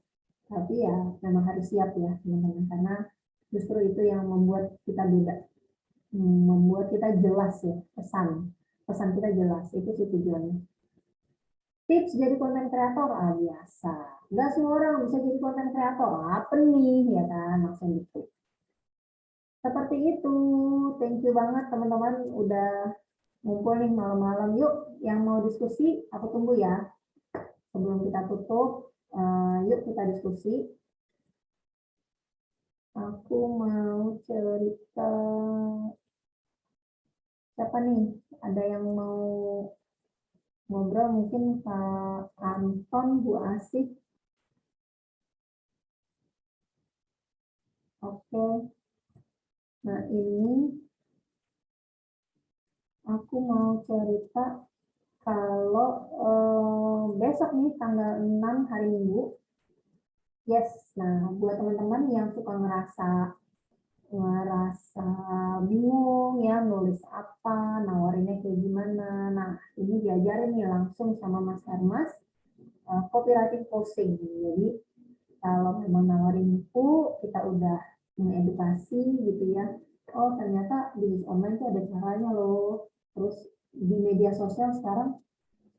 Tapi ya memang harus siap ya teman-teman, karena justru itu yang membuat kita beda, membuat kita jelas ya pesan kita jelas, itu sih tujuannya. Tips jadi konten kreator biasa, nggak semua orang bisa jadi konten kreator, apa nih ya kan, maksudnya gitu. Seperti itu. Thank you banget teman-teman udah ngumpul nih malam-malam. Yuk, yang mau diskusi aku tunggu ya. Sebelum kita tutup, yuk kita diskusi. Aku mau cerita. Siapa nih? Ada yang mau ngobrol? Mungkin Pak Anton, Bu Asih. Oke. Nah ini aku mau cerita kalau besok nih tanggal 6 hari Minggu. Yes, nah buat teman-teman yang suka ngerasa bingung ya nulis apa, nawarinnya kayak gimana. Nah ini diajarin nih langsung sama Mas Hermas copywriting posting. Jadi kalau memang nawarin buku, kita udah mengedukasi gitu ya. Oh ternyata bisnis online itu ada caranya loh. Terus di media sosial sekarang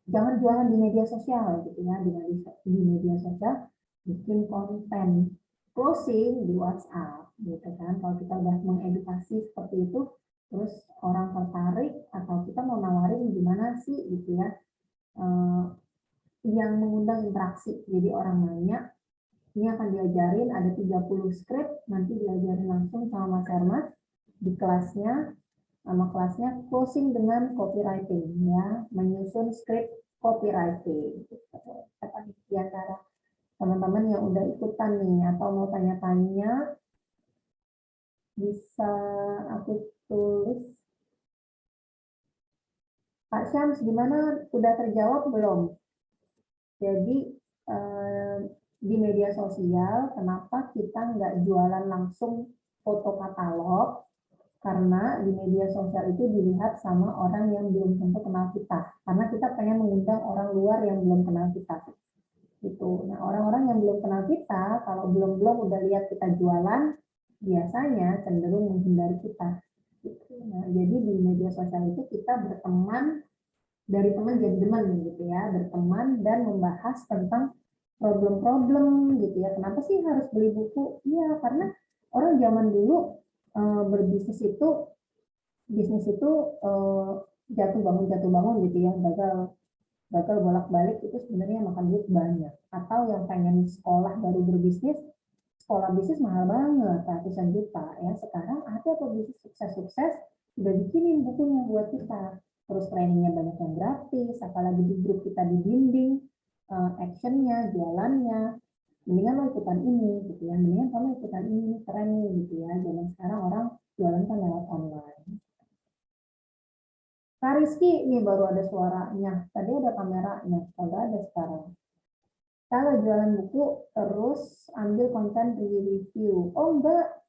jangan jualan di media sosial gitu ya. Di media sosial bikin konten closing di WhatsApp gitu kan. Kalau kita udah mengedukasi seperti itu, terus orang tertarik atau kita mau nawarin gimana sih gitu ya. Yang mengundang interaksi. Jadi orang nanya, ini akan diajarin ada 30 script, nanti diajarin langsung sama Mas Hermas di kelasnya. Nama kelasnya closing dengan copywriting ya, menyusun script copywriting. Apa di antara teman-teman yang udah ikutan nih atau mau tanya-tanya bisa aku tulis. Pak Syams gimana? Udah terjawab belum? Jadi di media sosial, kenapa kita nggak jualan langsung foto katalog? Karena di media sosial itu dilihat sama orang yang belum tentu kenal kita. Karena kita pengen mengundang orang luar yang belum kenal kita. Gitu. Nah, orang-orang yang belum kenal kita, kalau belum udah lihat kita jualan, biasanya cenderung menghindari kita. Gitu. Nah, jadi di media sosial itu kita berteman, dari teman jadi teman gitu ya, berteman dan membahas tentang problem-problem gitu ya. Kenapa sih harus beli buku? Iya, karena orang zaman dulu berbisnis itu jatuh bangun gitu ya, gagal bolak-balik itu sebenarnya makan duit banyak. Atau yang pengen sekolah baru berbisnis, sekolah bisnis mahal banget, ratusan juta ya. Sekarang ada pebisnis sukses-sukses udah bikinin bukunya buat kita. Terus trainingnya banyak yang gratis, apalagi di grup kita dibimbing actionnya, jualannya. Mendingan lo ikutan ini gitu ya, mendingan kamu ikutan ini, keren nih gitu ya. Zaman sekarang orang jualan kan lewat online. Kak Rizky, ini baru ada suaranya. Tadi ada kameranya, kagak ada sekarang. Kalau jualan buku, terus ambil konten review. Oh enggak,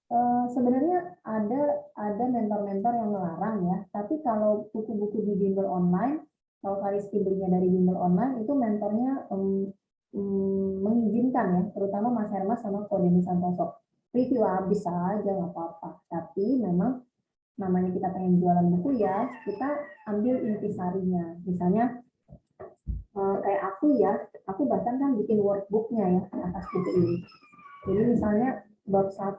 sebenarnya ada mentor-mentor yang melarang ya. Tapi kalau buku-buku di bimbel online, kalau Kak Rizky belinya dari bimbel online, itu mentornya mengizinkan ya, terutama Mas Hermas sama Kodeni Santoso. Review habis aja, nggak apa-apa. Tapi memang namanya kita pengen jualan buku ya, kita ambil intisarinya. Misalnya kayak aku bahkan kan bikin workbooknya ya atas buku ini. Jadi misalnya bab 1,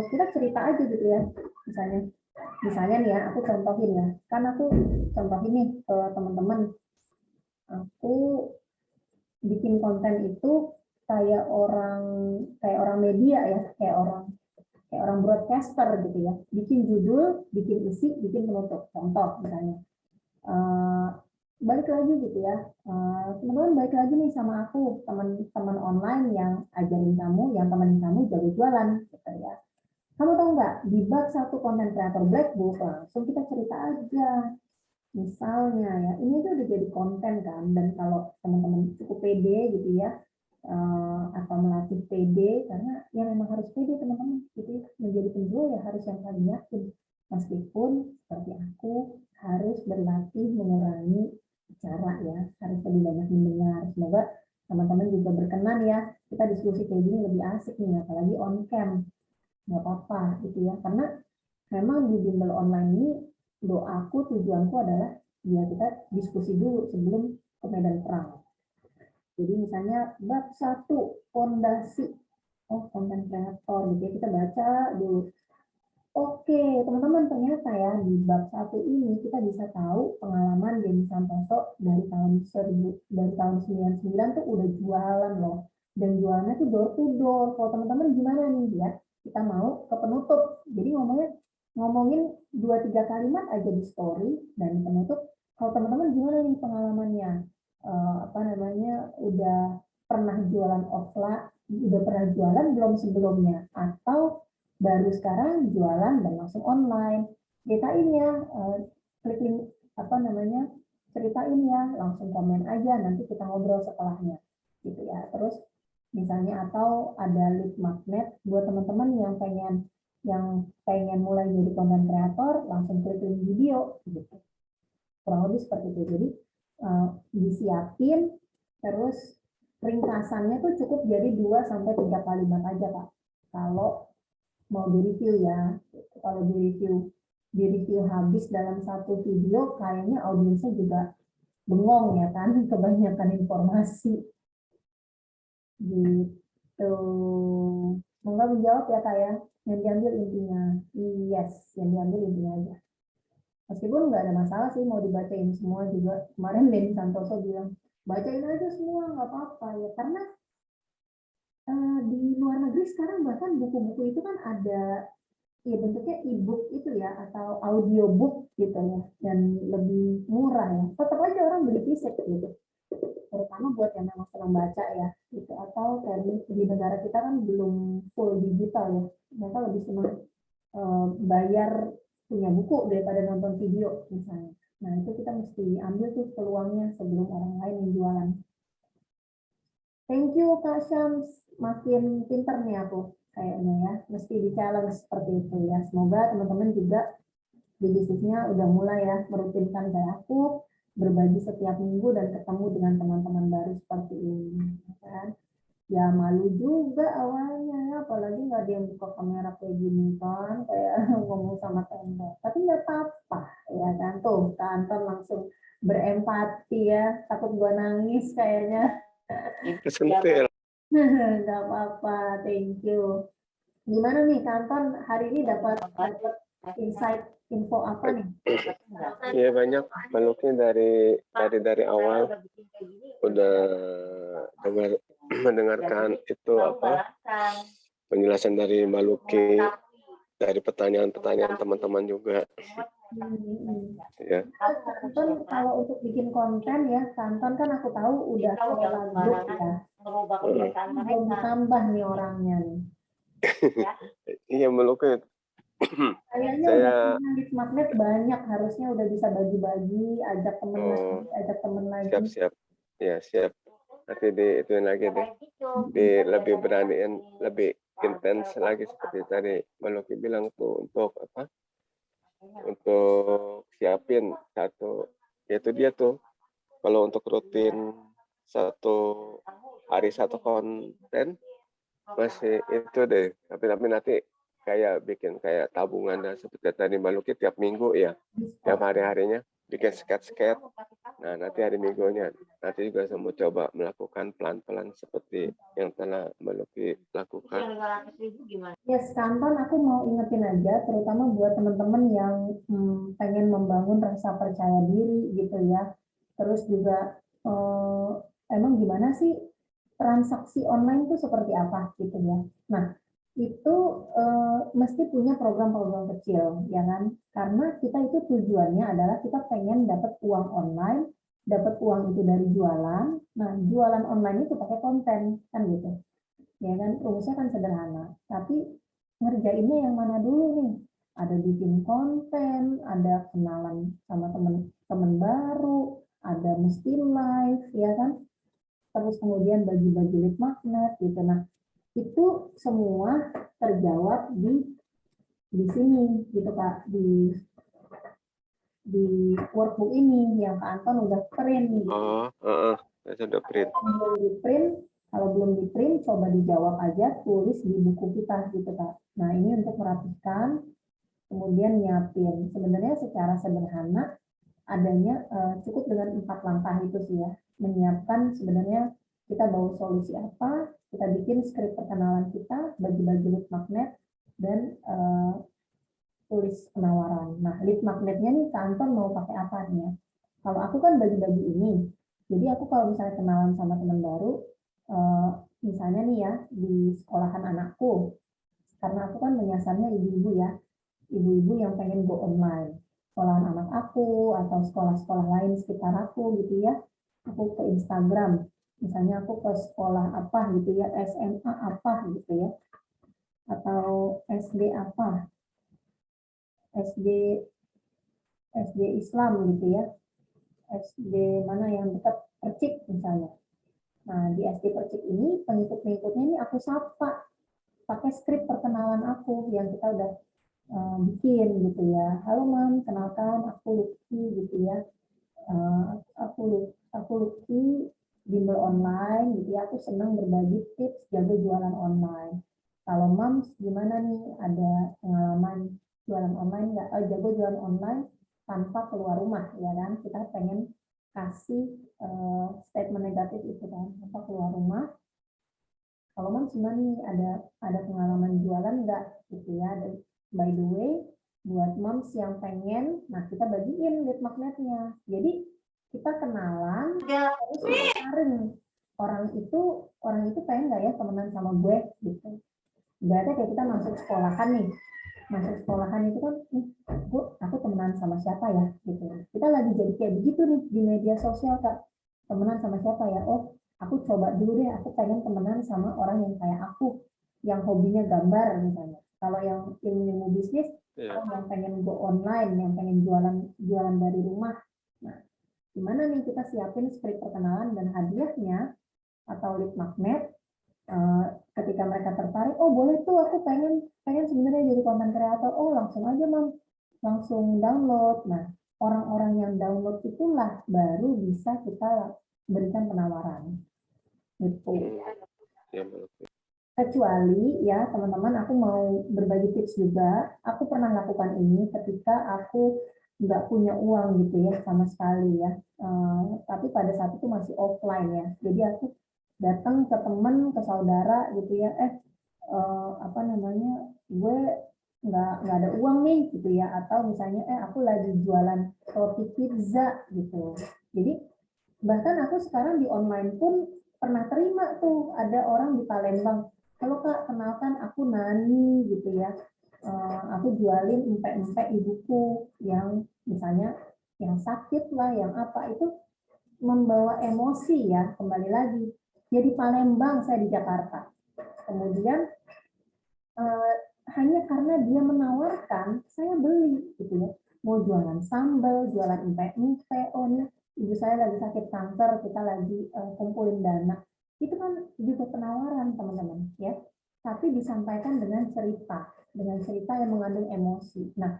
kita cerita aja gitu ya. Misalnya nih ya, aku contohin ya. Kan aku contohin nih ke teman-teman. Aku bikin konten itu kayak orang media ya, kayak orang broadcaster gitu ya. Bikin judul, bikin isi, bikin penutup. Contoh misalnya. Balik lagi gitu ya. Teman-teman balik lagi nih sama aku, teman-teman online yang ajarin kamu, yang temenin kamu jago jualan gitu ya. Kamu tahu nggak, di bab 1 konten kreator Black Book langsung kita cerita aja. Misalnya ya, ini tuh udah jadi konten kan, dan kalau teman-teman cukup pede gitu ya, atau melatih pede, karena ya memang harus pede teman-teman, gitu ya. Menjadi penjual ya harus yang paling yakin, meskipun seperti aku harus berlatih mengurangi bicara ya, harus lebih banyak mendengar. Semoga teman-teman juga berkenan ya, kita diskusi kayak gini lebih asik nih, apalagi on cam, nggak apa-apa gitu ya, karena memang di bimbel online ini doaku, tujuanku adalah biar kita diskusi dulu sebelum ke medan perang. Jadi misalnya bab 1 fondasi, konten kreator gitu ya, kita baca dulu Oke, teman-teman, ternyata ya di bab 1 ini kita bisa tahu pengalaman Denny Santoso dari tahun 99 tuh udah jualan loh. Dan jualannya tuh door to door. Kalau teman-teman gimana nih ya? Kita mau ke penutup. Jadi ngomongin 2-3 kalimat aja di story dan penutup. Kalau teman-teman gimana nih pengalamannya? Udah pernah jualan offline, udah pernah jualan belum sebelumnya? Atau baru sekarang jualan dan langsung online, ceritain ya, klik link ceritain ya, langsung komen aja, nanti kita ngobrol setelahnya gitu ya. Terus misalnya atau ada lead magnet buat teman-teman yang pengen mulai jadi content creator, langsung klik link video gitu, kurang lebih seperti itu. Jadi disiapin, terus ringkasannya tuh cukup jadi 2-3 kalimat aja Kak, kalau mau di-review ya. Kalau di-review habis dalam satu video, kayaknya audiensnya juga bengong ya kan, kebanyakan informasi. Gitu. Semoga menjawab ya Kak ya. Yang diambil intinya. Yes, yang diambil intinya aja. Meskipun nggak ada masalah sih mau dibacain semua juga. Kemarin Denny Santoso bilang, bacain aja semua, nggak apa-apa ya. Karena di luar negeri sekarang bahkan buku-buku itu kan ada ya bentuknya e-book itu ya, atau audiobook gitu ya, dan lebih murah ya. Tetap aja orang beli fisik gitu, terutama buat yang memang senang baca ya gitu. Atau kayak di negara kita kan belum full digital ya, mereka lebih senang bayar punya buku daripada nonton video misalnya. Nah itu kita mesti ambil tuh peluangnya sebelum orang lain yang jualan. Thank you Kak Syams, makin pinter nih aku kayaknya ya, mesti di-challenge seperti itu ya. Semoga teman-teman juga di bisnisnya udah mulai ya merutinkan kayak aku, berbagi setiap minggu dan ketemu dengan teman-teman baru seperti ini kan. Ya malu juga awalnya ya, apalagi nggak ada yang buka kamera kayak gini kan, kayak ngomong sama tembok. Tapi nggak apa-apa ya kan, tuh Kantor langsung berempati ya, takut gua nangis kayaknya. Kesentil. Nggak apa-apa, thank you. Gimana nih Kanton hari ini dapat insight info apa nih? Iya banyak Maluknya dari awal udah mendengarkan itu apa penjelasan dari Maluki, dari pertanyaan-pertanyaan teman-teman juga. Ya. Kanton kalau untuk bikin konten ya, Kanton kan aku tahu udah kelola grup ya. Belum tambah nih orangnya nih. Iya Maluki. Kayaknya udah punya lead magnet banyak, harusnya udah bisa bagi-bagi, ajak temen lagi. Siap. Ya siap. Nanti ituin lagi deh. Lebih beraniin, lebih intens lagi seperti tadi Maluki bilang tuh untuk apa? Untuk siapin satu, yaitu dia tuh kalau untuk rutin satu hari satu konten masih itu deh, tapi nanti kayak bikin kayak tabungan dan seperti tadi Maluki tiap minggu ya, tiap hari-harinya bikin sket. Nah nanti hari minggunya nanti juga saya mau coba melakukan pelan-pelan seperti yang telah Maluki lakukan. Yes, Kanton aku mau ingetin aja, terutama buat teman-teman yang pengen membangun rasa percaya diri gitu ya. Terus juga emang gimana sih transaksi online itu seperti apa gitu ya. Nah, itu mesti punya program-program kecil, ya kan? Karena kita itu tujuannya adalah kita pengen dapat uang online, dapat uang itu dari jualan. Nah, jualan online itu pakai konten, kan gitu. Ya kan, rumusnya kan sederhana. Tapi ngerjainnya yang mana dulu nih? Ada bikin konten, ada kenalan sama teman-teman baru, ada mesti live, ya kan? Terus kemudian bagi-bagi lead magnet gitu. Nah, itu semua terjawab di sini gitu Kak, di workbook ini yang Kak Anton udah print gitu. Saya sudah print. Kalau belum di print coba dijawab aja, tulis di buku kita gitu Kak. Nah, ini untuk merapikan, kemudian nyiapin. Sebenarnya secara sederhana adanya cukup dengan 4 langkah itu sih ya. Menyiapkan sebenarnya kita bawa solusi apa, kita bikin skrip perkenalan kita, bagi-bagi lead magnet, dan tulis penawaran. Nah, lead magnetnya nih kantor mau pakai apa nih ya? Kalau aku kan bagi-bagi ini, jadi aku kalau misalnya kenalan sama teman baru, misalnya nih ya di sekolahan anakku, karena aku kan menyasarnya ibu-ibu ya, ibu-ibu yang pengen go online, sekolahan anak aku atau sekolah-sekolah lain sekitar aku gitu ya, aku ke Instagram, misalnya aku ke sekolah apa gitu ya, SMA apa gitu ya, atau SD apa, SD SD Islam gitu ya, SD mana yang dekat Percik misalnya. Nah, di SD Percik ini pengikut-pengikutnya ini aku sapa pakai skrip perkenalan aku yang kita udah bikin gitu ya. Halo Mam, kenalkan aku Lutfi gitu ya. Aku Lutfi bimbel online gitu ya. Aku senang berbagi tips jago jualan online. Kalau Mam gimana nih? Ada pengalaman jualan online nggak? Jago jualan online tanpa keluar rumah ya kan? Kita pengen kasih statement negatif itu kan, tanpa keluar rumah. Kalau Mam gimana nih? Ada pengalaman jualan nggak gitu ya? Dan by the way, buat moms yang pengen, nah kita bagiin lead magnetnya. Jadi kita kenalan, terus sharing. Orang itu pengen nggak ya temenan sama gue gitu. Berarti kayak kita masuk sekolahan nih, masuk sekolahan itu kan, aku temenan sama siapa ya gitu. Kita lagi jadi kayak begitu nih di media sosial Kak, temenan sama siapa ya? Oh, aku coba dulu deh, aku pengen temenan sama orang yang kayak aku, yang hobinya gambar misalnya. Kalau yang ilmu bisnis, yang pengen go online, yang pengen jualan dari rumah. Nah, gimana nih kita siapin skrip perkenalan dan hadiahnya atau lead magnet, ketika mereka tertarik, oh boleh tuh aku pengen sebenarnya jadi konten kreator, oh langsung aja Mam, langsung download. Nah, orang-orang yang download itulah baru bisa kita berikan penawaran. Gitu. Kecuali ya teman-teman, aku mau berbagi tips juga. Aku pernah lakukan ini ketika aku nggak punya uang gitu ya sama sekali ya. Tapi pada saat itu masih offline ya. Jadi aku datang ke teman, ke saudara gitu ya. Apa namanya? Gue nggak ada uang nih gitu ya. Atau misalnya aku lagi jualan roti pizza gitu. Jadi bahkan aku sekarang di online pun pernah terima tuh ada orang di Palembang. Halo Kak, kenalkan aku Nani gitu ya. Aku jualin empek-empek ibuku yang misalnya yang sakit lah, yang apa itu membawa emosi ya, kembali lagi. Jadi Palembang, saya di Jakarta. Kemudian hanya karena dia menawarkan, saya beli gitu ya. Mau jualan sambal, jualan empek-empek, oh nih ibu saya lagi sakit kanker, kita lagi kumpulin dana. Itu kan juga penawaran teman-teman ya. Tapi disampaikan dengan cerita yang mengandung emosi. Nah,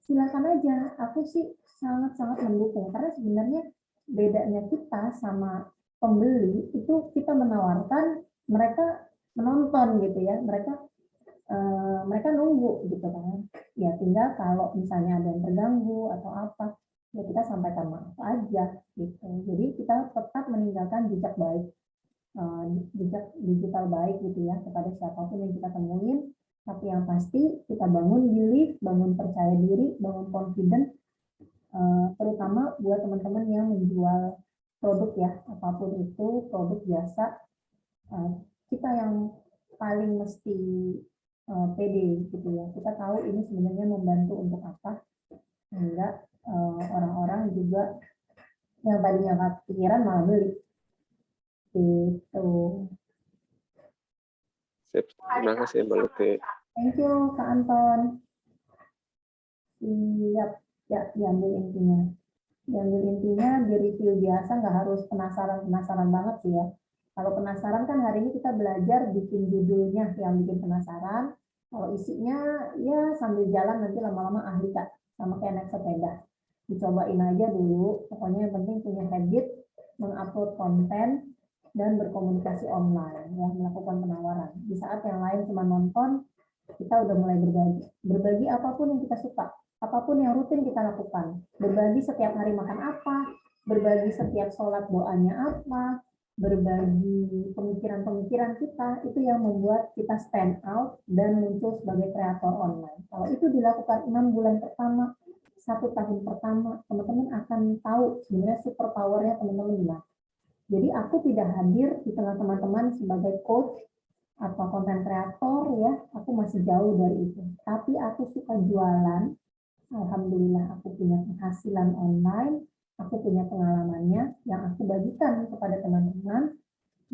silakan aja. Aku sih sangat-sangat mendukung karena sebenarnya bedanya kita sama pembeli itu kita menawarkan, mereka menonton gitu ya. Mereka nunggu gitu kan. Ya tinggal kalau misalnya ada yang terganggu atau apa, ya kita sampaikan maaf aja gitu. Jadi kita tetap meninggalkan jejak baik, jejak digital baik gitu ya kepada siapapun yang kita temuin. Tapi yang pasti kita bangun belief, bangun percaya diri, bangun confident, terutama buat teman-teman yang menjual produk ya, apapun itu, produk jasa, kita yang paling mesti pede gitu ya. Kita tahu ini sebenarnya membantu untuk apa, sehingga orang-orang juga yang tadinya nggak kepikiran malah beli. Gitu. Sip. Terima kasih Mbak Lutfi. Thank you Kak Anton. Siap, ya diambil intinya. Diambil intinya di review biasa nggak harus penasaran banget sih ya. Kalau penasaran kan hari ini kita belajar bikin judulnya yang bikin penasaran. Kalau isinya ya sambil jalan nanti lama-lama ahli Kak, sama kayak naik sepeda. Dicobain aja dulu, pokoknya yang penting punya habit mengupload konten dan berkomunikasi online, ya melakukan penawaran. Di saat yang lain cuma nonton, kita udah mulai berbagi apapun yang kita suka, apapun yang rutin kita lakukan. Berbagi setiap hari makan apa, berbagi setiap sholat doanya apa, berbagi pemikiran-pemikiran kita, itu yang membuat kita stand out dan muncul sebagai kreator online. Kalau itu dilakukan 6 bulan pertama, 1 tahun pertama, teman-teman akan tahu sebenarnya super power-nya teman-teman gimana. Jadi aku tidak hadir di tengah teman-teman sebagai coach atau konten kreator ya, aku masih jauh dari itu. Tapi aku suka jualan, alhamdulillah aku punya penghasilan online, aku punya pengalamannya yang aku bagikan kepada teman-teman,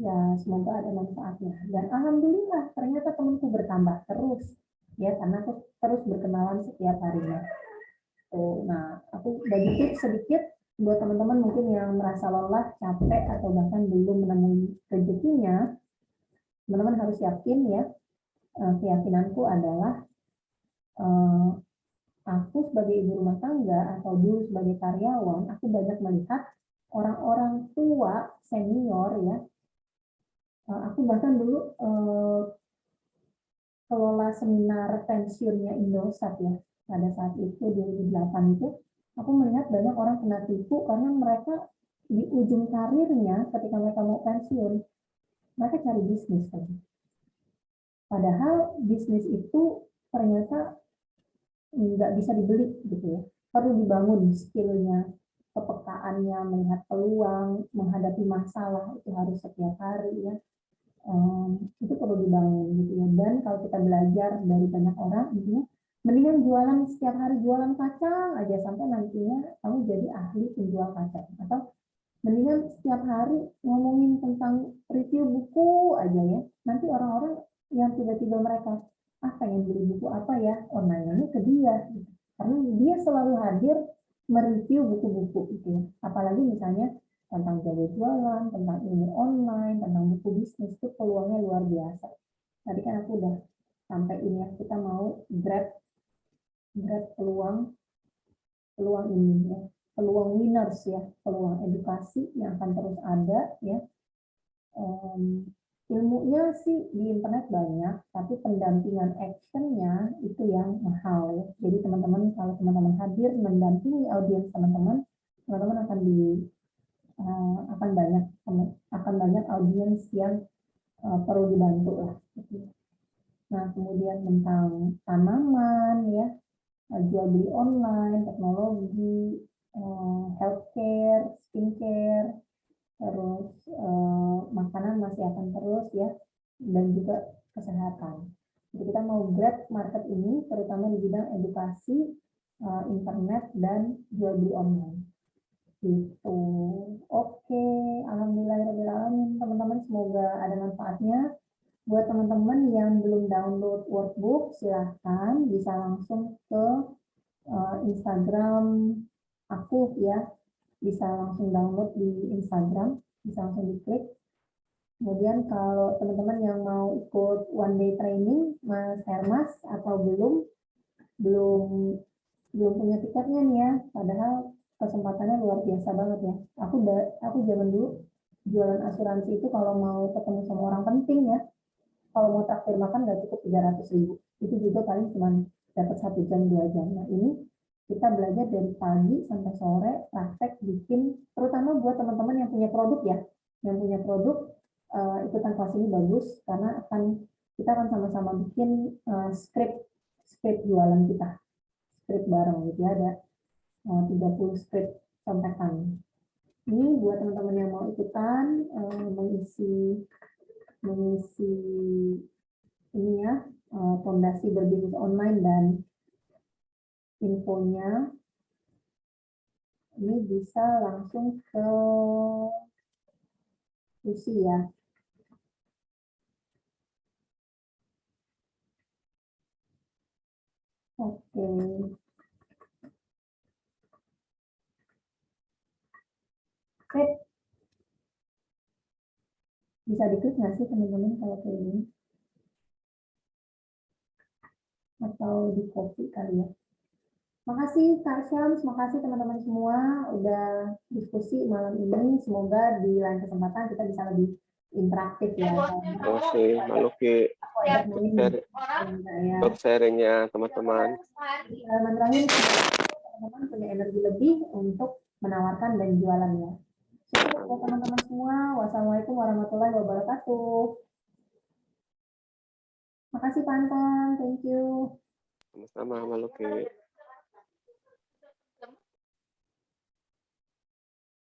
ya semoga ada manfaatnya. Dan alhamdulillah ternyata temanku bertambah terus, ya karena aku terus berkenalan setiap harinya. Nah, aku bagi tips sedikit buat teman-teman mungkin yang merasa lelah, capek, atau bahkan belum menemui rezekinya, teman-teman harus yakin ya, keyakinanku adalah aku sebagai ibu rumah tangga atau dulu sebagai karyawan, aku banyak melihat orang-orang tua, senior ya, aku bahkan dulu kelola seminar pensiunnya Indosat ya, pada saat itu 2008 itu, aku melihat banyak orang kena tipu karena mereka di ujung karirnya ketika mereka mau pensiun, mereka cari bisnis tadi. Padahal bisnis itu ternyata nggak bisa dibeli gitu ya. Perlu dibangun skillnya, kepekaannya, melihat peluang, menghadapi masalah itu harus setiap hari ya. Itu perlu dibangun gitu ya. Dan kalau kita belajar dari banyak orang, intinya mendingan jualan setiap hari jualan kacang aja sampai nantinya kamu jadi ahli penjual kacang, atau mendingan setiap hari ngomongin tentang review buku aja ya, nanti orang-orang yang tiba-tiba mereka pengen beli buku apa ya, online-nya ke dia gitu. Karena dia selalu hadir mereview buku-buku gitu ya, apalagi misalnya tentang jago jualan, tentang ilmu online, tentang buku bisnis, itu peluangnya luar biasa. Tadi kan aku udah sampai ini ya, kita mau grab peluang ini ya, peluang winners ya, peluang edukasi yang akan terus ada ya. Ilmunya sih di internet banyak, tapi pendampingan actionnya itu yang mahal ya. Jadi teman-teman, kalau teman-teman hadir mendampingi audiens teman-teman akan banyak audiens yang perlu dibantu lah. Nah, kemudian tentang tanaman ya, jual beli online, teknologi, healthcare, skincare, terus makanan masih akan terus ya, dan juga kesehatan. Jadi kita mau grab market ini terutama di bidang edukasi, internet, dan jual beli online. Gitu. Oke, alhamdulillahirobbilalamin teman-teman, semoga ada manfaatnya. Buat teman-teman yang belum download workbook, silahkan bisa langsung ke Instagram aku ya, bisa langsung download di Instagram, bisa langsung diklik. Kemudian kalau teman-teman yang mau ikut one day training Mas Hermas atau belum punya tiketnya nih ya, padahal kesempatannya luar biasa banget ya. Aku zaman dulu jualan asuransi itu kalau mau ketemu sama orang penting ya, kalau mau traktir makan nggak cukup 300.000, itu juga paling cuma dapat 1 jam 2 jam. Nah ini kita belajar dari pagi sampai sore, praktek bikin, terutama buat teman-teman yang punya produk ya, yang punya produk, ikutan kelas ini bagus karena kita akan sama-sama bikin script jualan kita, script bareng gitu ya, ada 30 script contekan. Ini buat teman-teman yang mau ikutan mengisi ini ya, fondasi berbisnis online dan infonya, ini bisa langsung ke Lucy ya. Oke. Sip. Bisa diklik nggak sih teman-teman kalau kayak gini? Atau di copy kali ya. Makasih Kak Syams, makasih teman-teman semua udah diskusi malam ini. Semoga di lain kesempatan kita bisa lebih interaktif ya. Oke, Maluki. Untuk sharingnya teman-teman. Mantranya teman-teman punya energi lebih untuk menawarkan dan jualannya. Sukses buat teman-teman semua. Wassalamualaikum warahmatullahi wabarakatuh. Makasih Pak Anton, thank you. Sama-sama, Maluki.